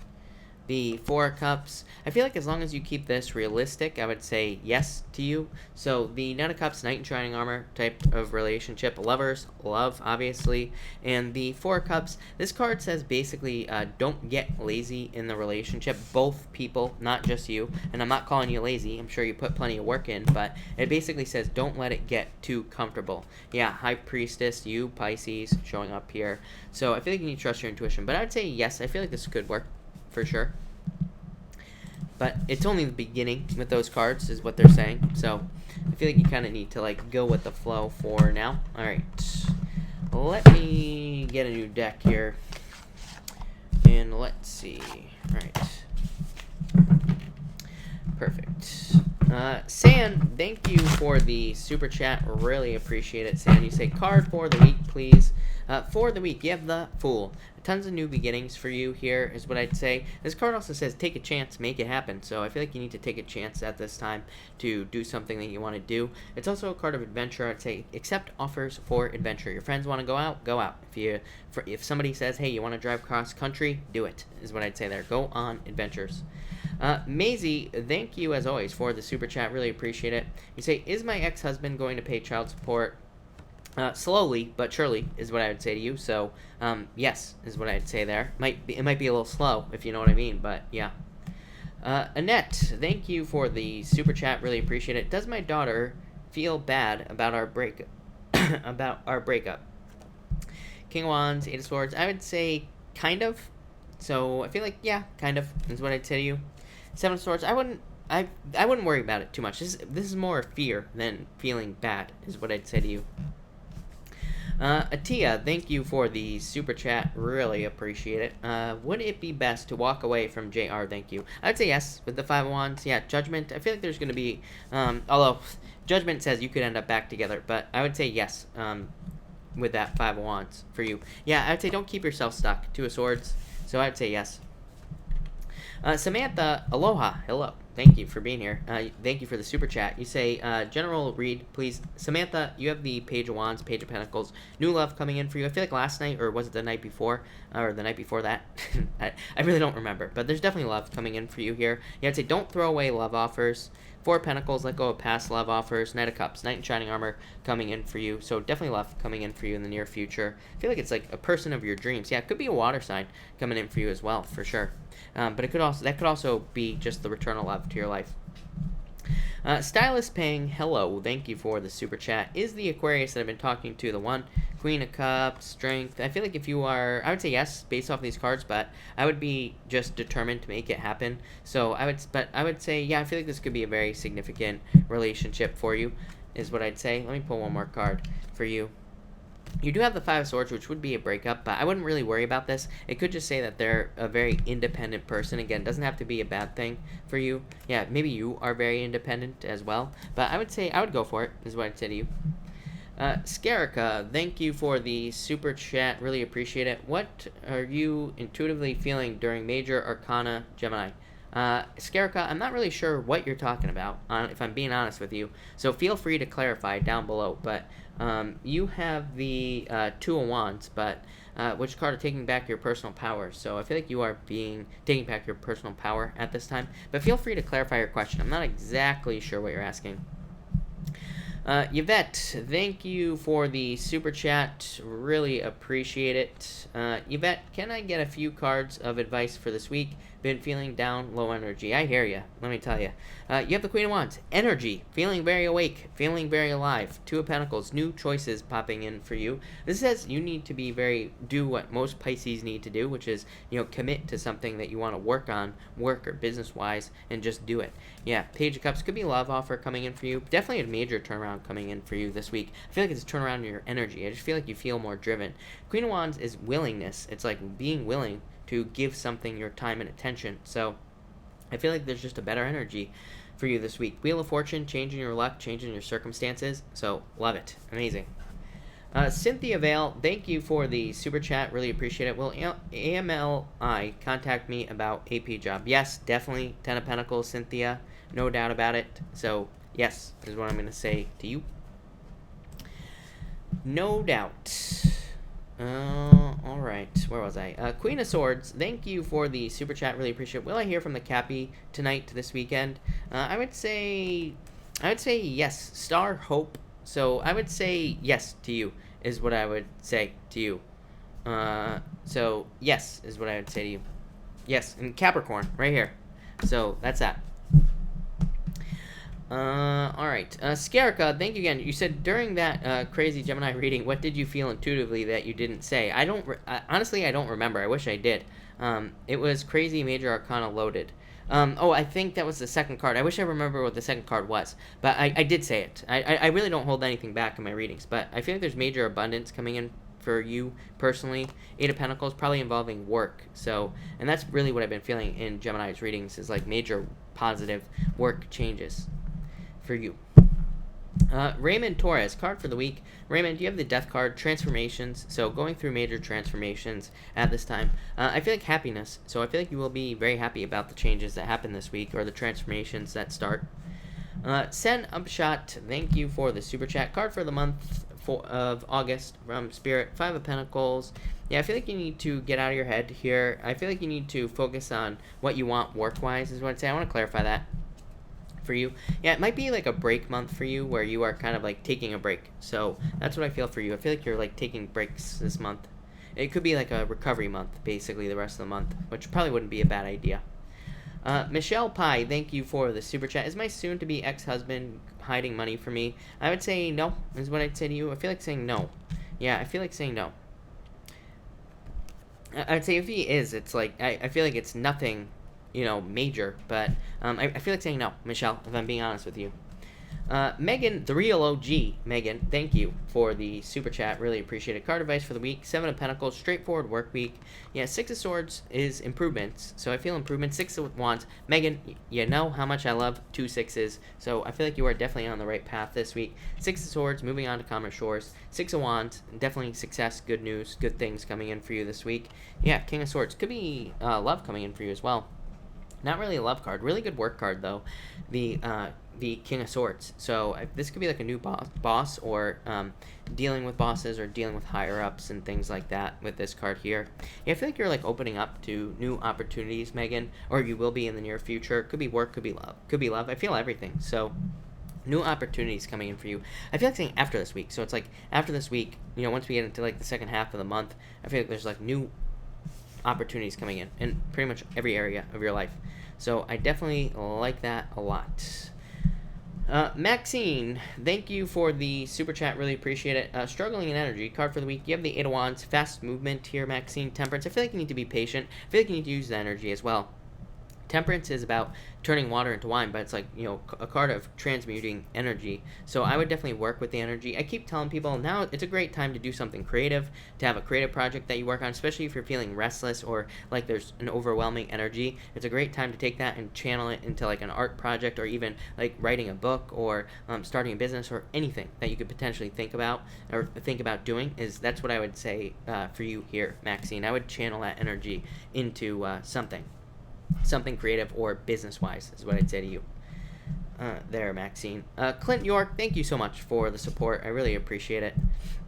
the Four of Cups. I feel like as long as you keep this realistic, I would say yes to you. So the Knight of Cups, Knight in Shining Armor type of relationship. Lovers, love, obviously. And the Four of Cups, this card says basically don't get lazy in the relationship. Both people, not just you. And I'm not calling you lazy. I'm sure you put plenty of work in. But it basically says don't let it get too comfortable. Yeah, High Priestess, you, Pisces, showing up here. So I feel like you need to trust your intuition. But I would say yes. I feel like this could work. For sure. But it's only the beginning with those cards is what they're saying. So I feel like you kind of need to like go with the flow for now. All right. Let me get a new deck here. And let's see. All right. Perfect. San, thank you for the super chat. Really appreciate it, San. You say card for the week, please. For the week, you have the Fool. Tons of new beginnings for you here is what I'd say. This card also says take a chance, make it happen. So I feel like you need to take a chance at this time to do something that you want to do. It's also a card of adventure. I'd say accept offers for adventure. Your friends want to go out, go out. If somebody says, hey, you want to drive cross country, do it, is what I'd say there. Go on adventures. Maisie, thank you as always for the super chat. Really appreciate it. You say, is my ex-husband going to pay child support? Slowly but surely is what I would say to you. So yes is what I'd say there. It might be a little slow if you know what I mean, but yeah. Annette, thank you for the super chat. Really appreciate it. Does my daughter feel bad about our breakup? King of Wands, Eight of Swords. I would say kind of. So I feel like yeah, kind of is what I'd say to you. Seven of Swords. I wouldn't worry about it too much. This is more fear than feeling bad is what I'd say to you. Atia, thank you for the super chat. Really appreciate it. Would it be best to walk away from JR? Thank you. I'd say yes with the Five of Wands. Yeah, Judgment. I feel like there's going to be, although Judgment says you could end up back together, but I would say yes with that Five of Wands for you. Yeah, I'd say don't keep yourself stuck. Two of Swords. So I'd say yes. Samantha, aloha, hello. Thank you for being here. Thank you for the super chat. You say, general read, please. Samantha, you have the Page of Wands, Page of Pentacles. New love coming in for you. I feel like last night, or was it the night before? Or the night before that? I really don't remember. But there's definitely love coming in for you here. Yeah, I'd say don't throw away love offers. Four of Pentacles, let go of past love offers. Knight of Cups, Knight in Shining Armor coming in for you. So definitely love coming in for you in the near future. I feel like it's like a person of your dreams. Yeah, it could be a water sign coming in for you as well, for sure. But that could also be just the return of love to your life. Stylist Pang, hello. Thank you for the super chat. Is the Aquarius that I've been talking to the one? Queen of Cups, Strength. I feel like if you are, I would say yes, based off these cards, but I would be just determined to make it happen. So I would say, yeah, I feel like this could be a very significant relationship for you, is what I'd say. Let me pull one more card for you. You do have the Five of Swords, which would be a breakup, but I wouldn't really worry about this. It could just say that they're a very independent person. Again, doesn't have to be a bad thing for you. Yeah, maybe you are very independent as well, but I would say I would go for it, is what I'd say to you. Scarica, thank you for the super chat. Really appreciate it. What are you intuitively feeling during Major Arcana Gemini? Scarica, I'm not really sure what you're talking about, if I'm being honest with you. So feel free to clarify down below. But you have the Two of Wands, but which card are taking back your personal power? So I feel like you are taking back your personal power at this time. But feel free to clarify your question. I'm not exactly sure what you're asking. Yvette, thank you for the super chat. Really appreciate it. Yvette, can I get a few cards of advice for this week? Been feeling down, low energy. I hear you. Let me tell you. You have the Queen of Wands. Energy. Feeling very awake. Feeling very alive. Two of Pentacles. New choices popping in for you. This says you need to do what most Pisces need to do, which is, commit to something that you want to work on, work or business-wise, and just do it. Yeah, Page of Cups could be a love offer coming in for you. Definitely a major turnaround coming in for you this week. I feel like it's a turnaround in your energy. I just feel like you feel more driven. Queen of Wands is willingness. It's like being willing to give something your time and attention. So I feel like there's just a better energy for you this week. Wheel of Fortune, changing your luck, changing your circumstances. So love it. Amazing. Cynthia Vale, thank you for the super chat. Really appreciate it. Will AMLI contact me about AP job? Yes, definitely. Ten of Pentacles, Cynthia. No doubt about it. So yes, is what I'm going to say to you. No doubt. All right. Where was I? Queen of Swords. Thank you for the super chat. Really appreciate it. Will I hear from the Cappy tonight, this weekend? I would say yes. Star Hope. So I would say yes to you is what I would say to you. So yes is what I would say to you. Yes, and Capricorn right here. So that's that. All right. Scarika, thank you again. You said during that crazy Gemini reading, what did you feel intuitively that you didn't say? I don't. Honestly, I don't remember. I wish I did. It was crazy major arcana loaded. Oh, I think that was the second card. I wish I remember what the second card was, but I did say it. I really don't hold anything back in my readings, but I feel like there's major abundance coming in for you personally. Eight of Pentacles, probably involving work. So, and that's really what I've been feeling in Gemini's readings is like major positive work changes for you. Raymond Torres, card for the week. Raymond, you have the death card, transformations. So going through major transformations at this time. I feel like happiness. So I feel like you will be very happy about the changes that happen this week or the transformations that start. Sen Upshot, thank you for the super chat. Card for the month of August from Spirit, Five of Pentacles. Yeah, I feel like you need to get out of your head here. I feel like you need to focus on what you want work-wise is what I'd say. I want to clarify that for you. Yeah, it might be like a break month for you where you are kind of like taking a break. So that's what I feel for you. I feel like you're like taking breaks this month. It could be like a recovery month, basically, the rest of the month, which probably wouldn't be a bad idea. Michelle Pye, thank you for the super chat. Is my soon-to-be ex-husband hiding money from me? I would say no, is what I'd say to you. I feel like saying no. Yeah, I feel like saying no. I'd say if he is, it's like, I feel like it's nothing, major, but I feel like saying no, Michelle, if I'm being honest with you. Megan, the real OG, Megan, thank you for the super chat. Really appreciate it. Card advice for the week. Seven of Pentacles, straightforward work week. Yeah, Six of Swords is improvements. So I feel improvement. Six of Wands. Megan, you know how much I love two sixes. So I feel like you are definitely on the right path this week. Six of Swords, moving on to calmer shores. Six of Wands, definitely success, good news, good things coming in for you this week. Yeah, King of Swords. Could be love coming in for you as well. Not really a love card. Really good work card, though. The King of Swords. So this could be like a new boss or dealing with bosses or dealing with higher-ups and things like that with this card here. Yeah, I feel like you're like opening up to new opportunities, Megan, or you will be in the near future. Could be work, could be love. Could be love. I feel everything. So new opportunities coming in for you. I feel like saying after this week. So it's like after this week, once we get into like the second half of the month, I feel like there's like new opportunities coming in pretty much every area of your life. So I definitely like that a lot. Maxine, thank you for the super chat. Really appreciate it. Struggling in energy. Card for the week. You have the Eight of Wands. Fast movement here, Maxine. Temperance. I feel like you need to be patient. I feel like you need to use the energy as well. Temperance is about turning water into wine, but it's like, a card of transmuting energy. So I would definitely work with the energy. I keep telling people now it's a great time to do something creative, to have a creative project that you work on, especially if you're feeling restless or like there's an overwhelming energy. It's a great time to take that and channel it into like an art project or even like writing a book or starting a business or anything that you could potentially think about doing. That's what I would say for you here, Maxine. I would channel that energy into something creative or business-wise is what I'd say to you. There, Maxine. Clint York, thank you so much for the support. I really appreciate it.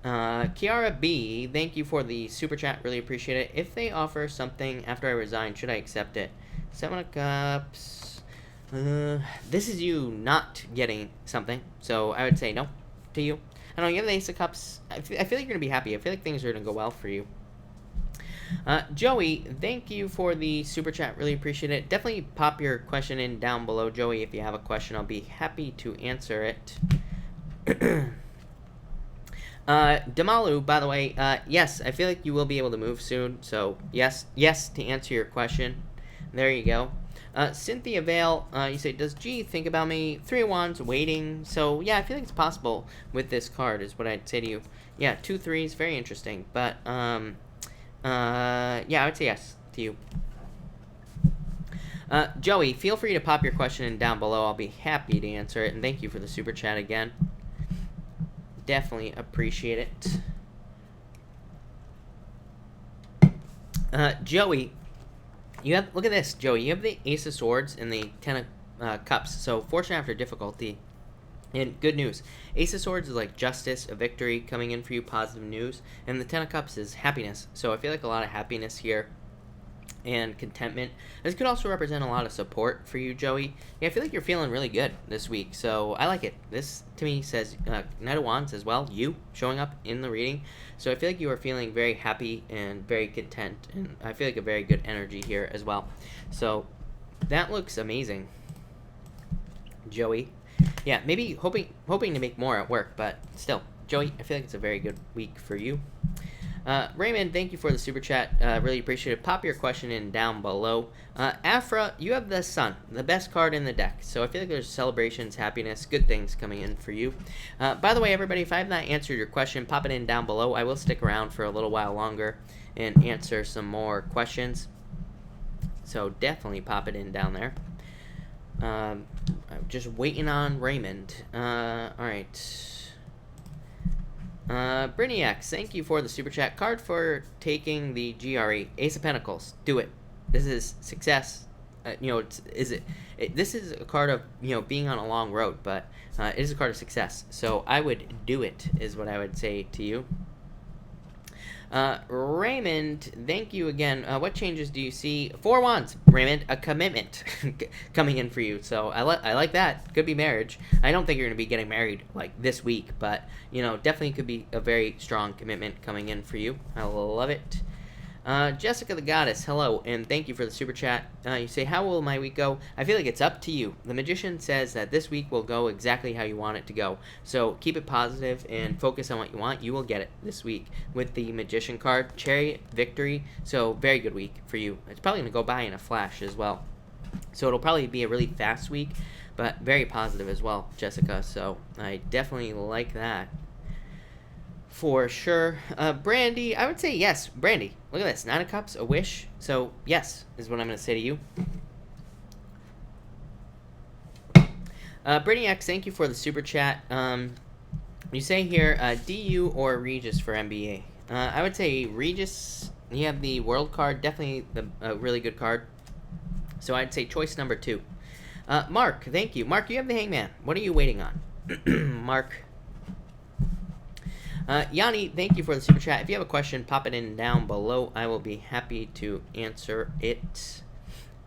Kiara B, thank you for the super chat. Really appreciate it. If they offer something after I resign, should I accept it? Seven of Cups. This is you not getting something, so I would say no to you. I don't know, you have the Ace of Cups. I feel like you're going to be happy. I feel like things are going to go well for you. Joey, thank you for the super chat. Really appreciate it. Definitely pop your question in down below, Joey. If you have a question, I'll be happy to answer it. Damalu, by the way, yes, I feel like you will be able to move soon. So, yes, to answer your question. There you go. Cynthia Vale, you say, does G think about me? Three of Wands, waiting. So, yeah, I feel like it's possible with this card is what I'd say to you. Yeah, 2 3s, very interesting. But, yeah, I would say yes to you. Joey, feel free to pop your question in down below. I'll be happy to answer it. And thank you for the super chat again. Definitely appreciate it. Joey, look at this, Joey. You have the Ace of Swords and the Ten of Cups. So, fortune after difficulty. And good news. Ace of Swords is like justice, a victory coming in for you, positive news. And the Ten of Cups is happiness. So I feel like a lot of happiness here and contentment. This could also represent a lot of support for you, Joey. Yeah, I feel like you're feeling really good this week, so I like it. This, to me, says Knight of Wands as well, you showing up in the reading. So I feel like you are feeling very happy and very content, and I feel like a very good energy here as well. So that looks amazing, Joey. Yeah, maybe hoping to make more at work, but still, Joey, I feel like it's a very good week for you. Raymond, thank you for the super chat. Really appreciate it. Pop your question in down below. Afra, you have the Sun, the best card in the deck. So I feel like there's celebrations, happiness, good things coming in for you. By the way, everybody, if I have not answered your question, pop it in down below. I will stick around for a little while longer and answer some more questions. So definitely pop it in down there. I'm just waiting on Raymond. All right. Briniac, thank you for the super chat. Card for taking the GRE. Ace of Pentacles. Do it. This is success. This is a card of, being on a long road, but it is a card of success. So I would do it, is what I would say to you. Raymond, thank you again. What changes do you see? 4 Wands, Raymond, a commitment coming in for you. So I like that. Could be marriage. I don't think you're going to be getting married like this week, but definitely could be a very strong commitment coming in for you. I love it. Jessica the Goddess, hello, and thank you for the super chat. You say, how will my week go? I feel like it's up to you. The Magician says that this week will go exactly how you want it to go. So keep it positive and focus on what you want. You will get it this week with the Magician card. Chariot, victory. So very good week for you. It's probably going to go by in a flash as well. So it'll probably be a really fast week, but very positive as well, Jessica. So I definitely like that. For sure. Brandy, I would say yes. Brandy, look at this. 9 of Cups, a wish. So, yes, is what I'm going to say to you. Brainiac, thank you for the super chat. You say here, DU or Regis for NBA. I would say Regis. You have the World card. Definitely a really good card. So, I'd say choice number 2. Mark, thank you. Mark, you have the Hangman. What are you waiting on? Mark. Yanni, thank you for the super chat. If you have a question, pop it in down below. I will be happy to answer it.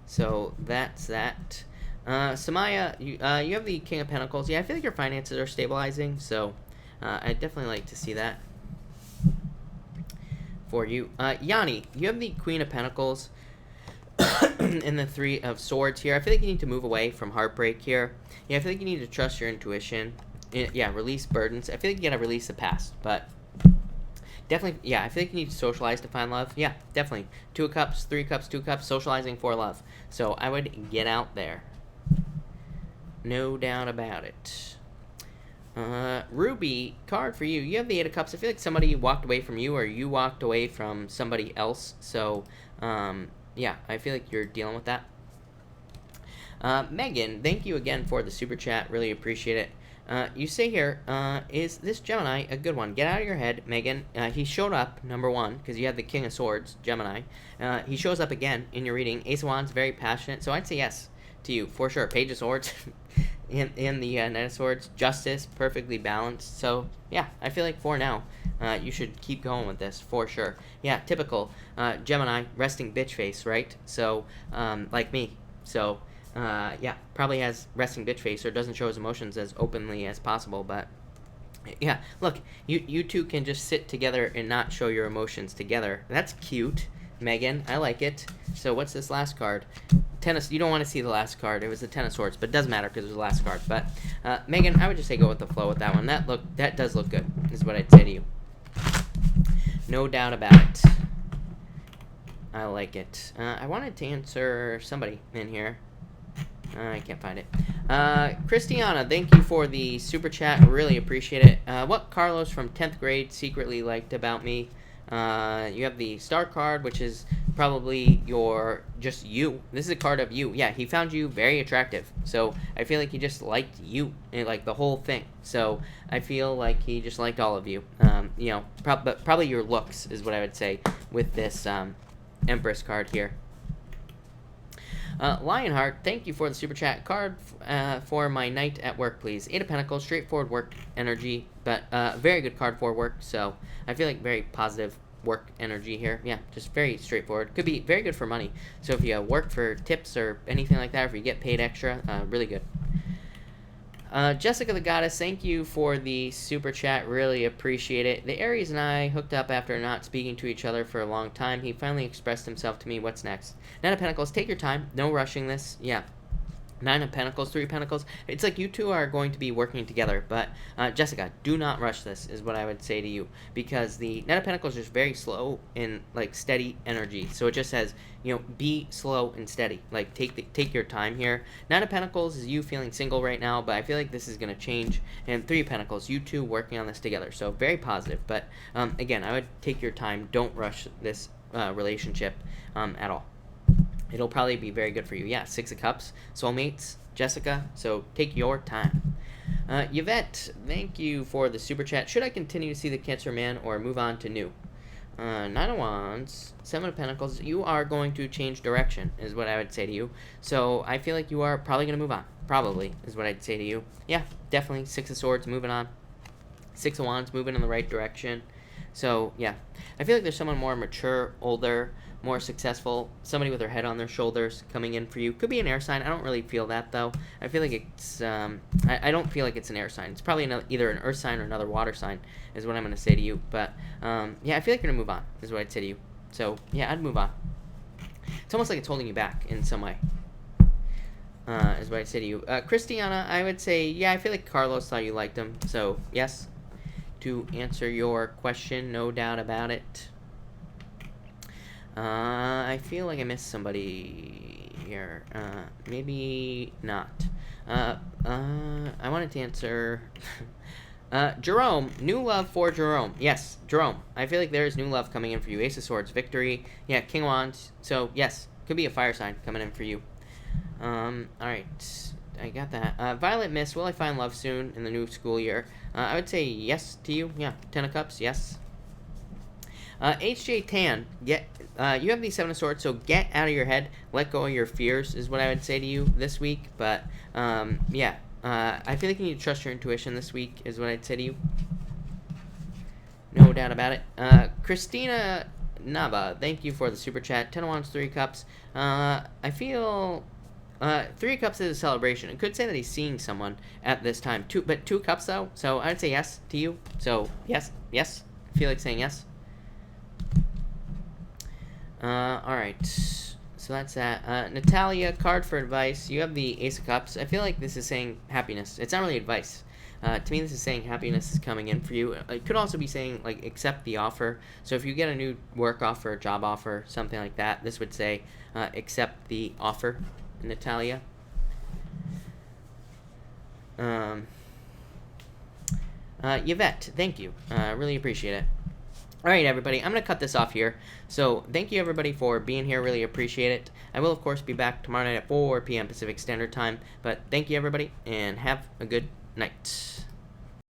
So that's that. Samaya, you have the King of Pentacles. Yeah, I feel like your finances are stabilizing, so I'd definitely like to see that for you. Yanni, you have the Queen of Pentacles and the 3 of Swords here. I feel like you need to move away from heartbreak here. Yeah, I feel like you need to trust your intuition. Yeah, release burdens. I feel like you gotta release the past, but definitely, yeah, I feel like you need to socialize to find love. Yeah, definitely. 2 of Cups, 3 Cups, 2 Cups, socializing for love. So I would get out there. No doubt about it. Ruby, card for you. You have the 8 of Cups. I feel like somebody walked away from you or you walked away from somebody else. So, yeah, I feel like you're dealing with that. Megan, thank you again for the super chat. Really appreciate it. You say here, is this Gemini a good one? Get out of your head, Megan. He showed up, number 1, because you have the King of Swords, Gemini. He shows up again in your reading. Ace of Wands, very passionate. So I'd say yes to you, for sure. Page of Swords in the Knight of Swords. Justice, perfectly balanced. So, yeah, I feel like for now, you should keep going with this, for sure. Yeah, typical Gemini, resting bitch face, right? So, like me. So... yeah, probably has resting bitch face or doesn't show his emotions as openly as possible, but yeah, look, you two can just sit together and not show your emotions together. That's cute, Megan. I like it. So what's this last card? Tennis. You don't want to see the last card. It was the Ten of Swords, but it doesn't matter because it was the last card. But Megan, I would just say go with the flow with that one. That does look good, is what I'd say to you. No doubt about it. I like it. I wanted to answer somebody in here. I can't find it. Christiana, thank you for the super chat. Really appreciate it. What Carlos from 10th grade secretly liked about me? You have the star card, which is probably just you. This is a card of you. Yeah, he found you very attractive. So I feel like he just liked you, and like the whole thing. So I feel like he just liked all of you. Probably your looks is what I would say with this Empress card here. Lionheart, thank you for the super chat. Card for my night at work, please. 8 of Pentacles, straightforward work energy, but very good card for work. So I feel like very positive work energy here. Yeah, just very straightforward. Could be very good for money. So if you work for tips or anything like that, or if you get paid extra, really good. Jessica the Goddess, thank you for the super chat. Really appreciate it. The Aries and I hooked up after not speaking to each other for a long time. He finally expressed himself to me. What's next? Nine of Pentacles, take your time. No rushing this. Yeah. 9 of Pentacles, 3 of Pentacles. It's like you two are going to be working together. But, Jessica, do not rush this, is what I would say to you. Because the Nine of Pentacles is just very slow and, like, steady energy. So it just says, you know, be slow and steady. Like, take your time here. 9 of Pentacles is you feeling single right now, but I feel like this is going to change. And 3 of Pentacles, you two working on this together. So very positive. But, again, I would take your time. Don't rush this relationship at all. It'll probably be very good for you. Yeah, 6 of Cups, soulmates, Jessica, so take your time. Yvette, thank you for the super chat. Should I continue to see the Cancer man or move on to new? 9 of Wands, 7 of Pentacles, you are going to change direction, is what I would say to you. So I feel like you are probably going to move on. Probably, is what I'd say to you. Yeah, definitely. 6 of Swords, moving on. 6 of Wands, moving in the right direction. So, yeah. I feel like there's someone more mature, older, more successful, somebody with their head on their shoulders coming in for you. Could be an air sign. I don't really feel that, though. I feel like it's, I don't feel like it's an air sign. It's probably either an earth sign or another water sign, is what I'm going to say to you. But, yeah, I feel like you're going to move on, is what I'd say to you. So, yeah, I'd move on. It's almost like it's holding you back in some way, is what I'd say to you. Christiana, I would say, yeah, I feel like Carlos thought you liked him. So, yes, to answer your question, no doubt about it. I feel like I missed somebody here. Maybe not. I wanted to answer... Jerome, new love for Jerome. Yes, Jerome. I feel like there's new love coming in for you. Ace of Swords, victory. Yeah, King of Wands. So, yes, could be a fire sign coming in for you. Alright. I got that. Violet Mist, will I find love soon in the new school year? I would say yes to you. Yeah, 10 of Cups, yes. HJ Tan, you have the 7 of Swords, so get out of your head, let go of your fears, is what I would say to you this week. But, yeah, I feel like you need to trust your intuition this week, is what I'd say to you. No doubt about it. Christina Nava, thank you for the super chat. 10 of Wands, 3 Cups. I feel... 3 Cups is a celebration. It could say that he's seeing someone at this time. 2 Cups, though, so I'd say yes to you. So, yes. I feel like saying yes. Alright, so that's that. Natalia, card for advice. You have the Ace of Cups. I feel like this is saying happiness. It's not really advice. To me, this is saying happiness is coming in for you. It could also be saying, like, accept the offer. So if you get a new work offer, job offer, something like that, this would say accept the offer, Natalia. Yvette, thank you. Really appreciate it. Alright, everybody, I'm going to cut this off here. So, thank you, everybody, for being here. Really appreciate it. I will, of course, be back tomorrow night at 4 p.m. Pacific Standard Time. But thank you, everybody, and have a good night.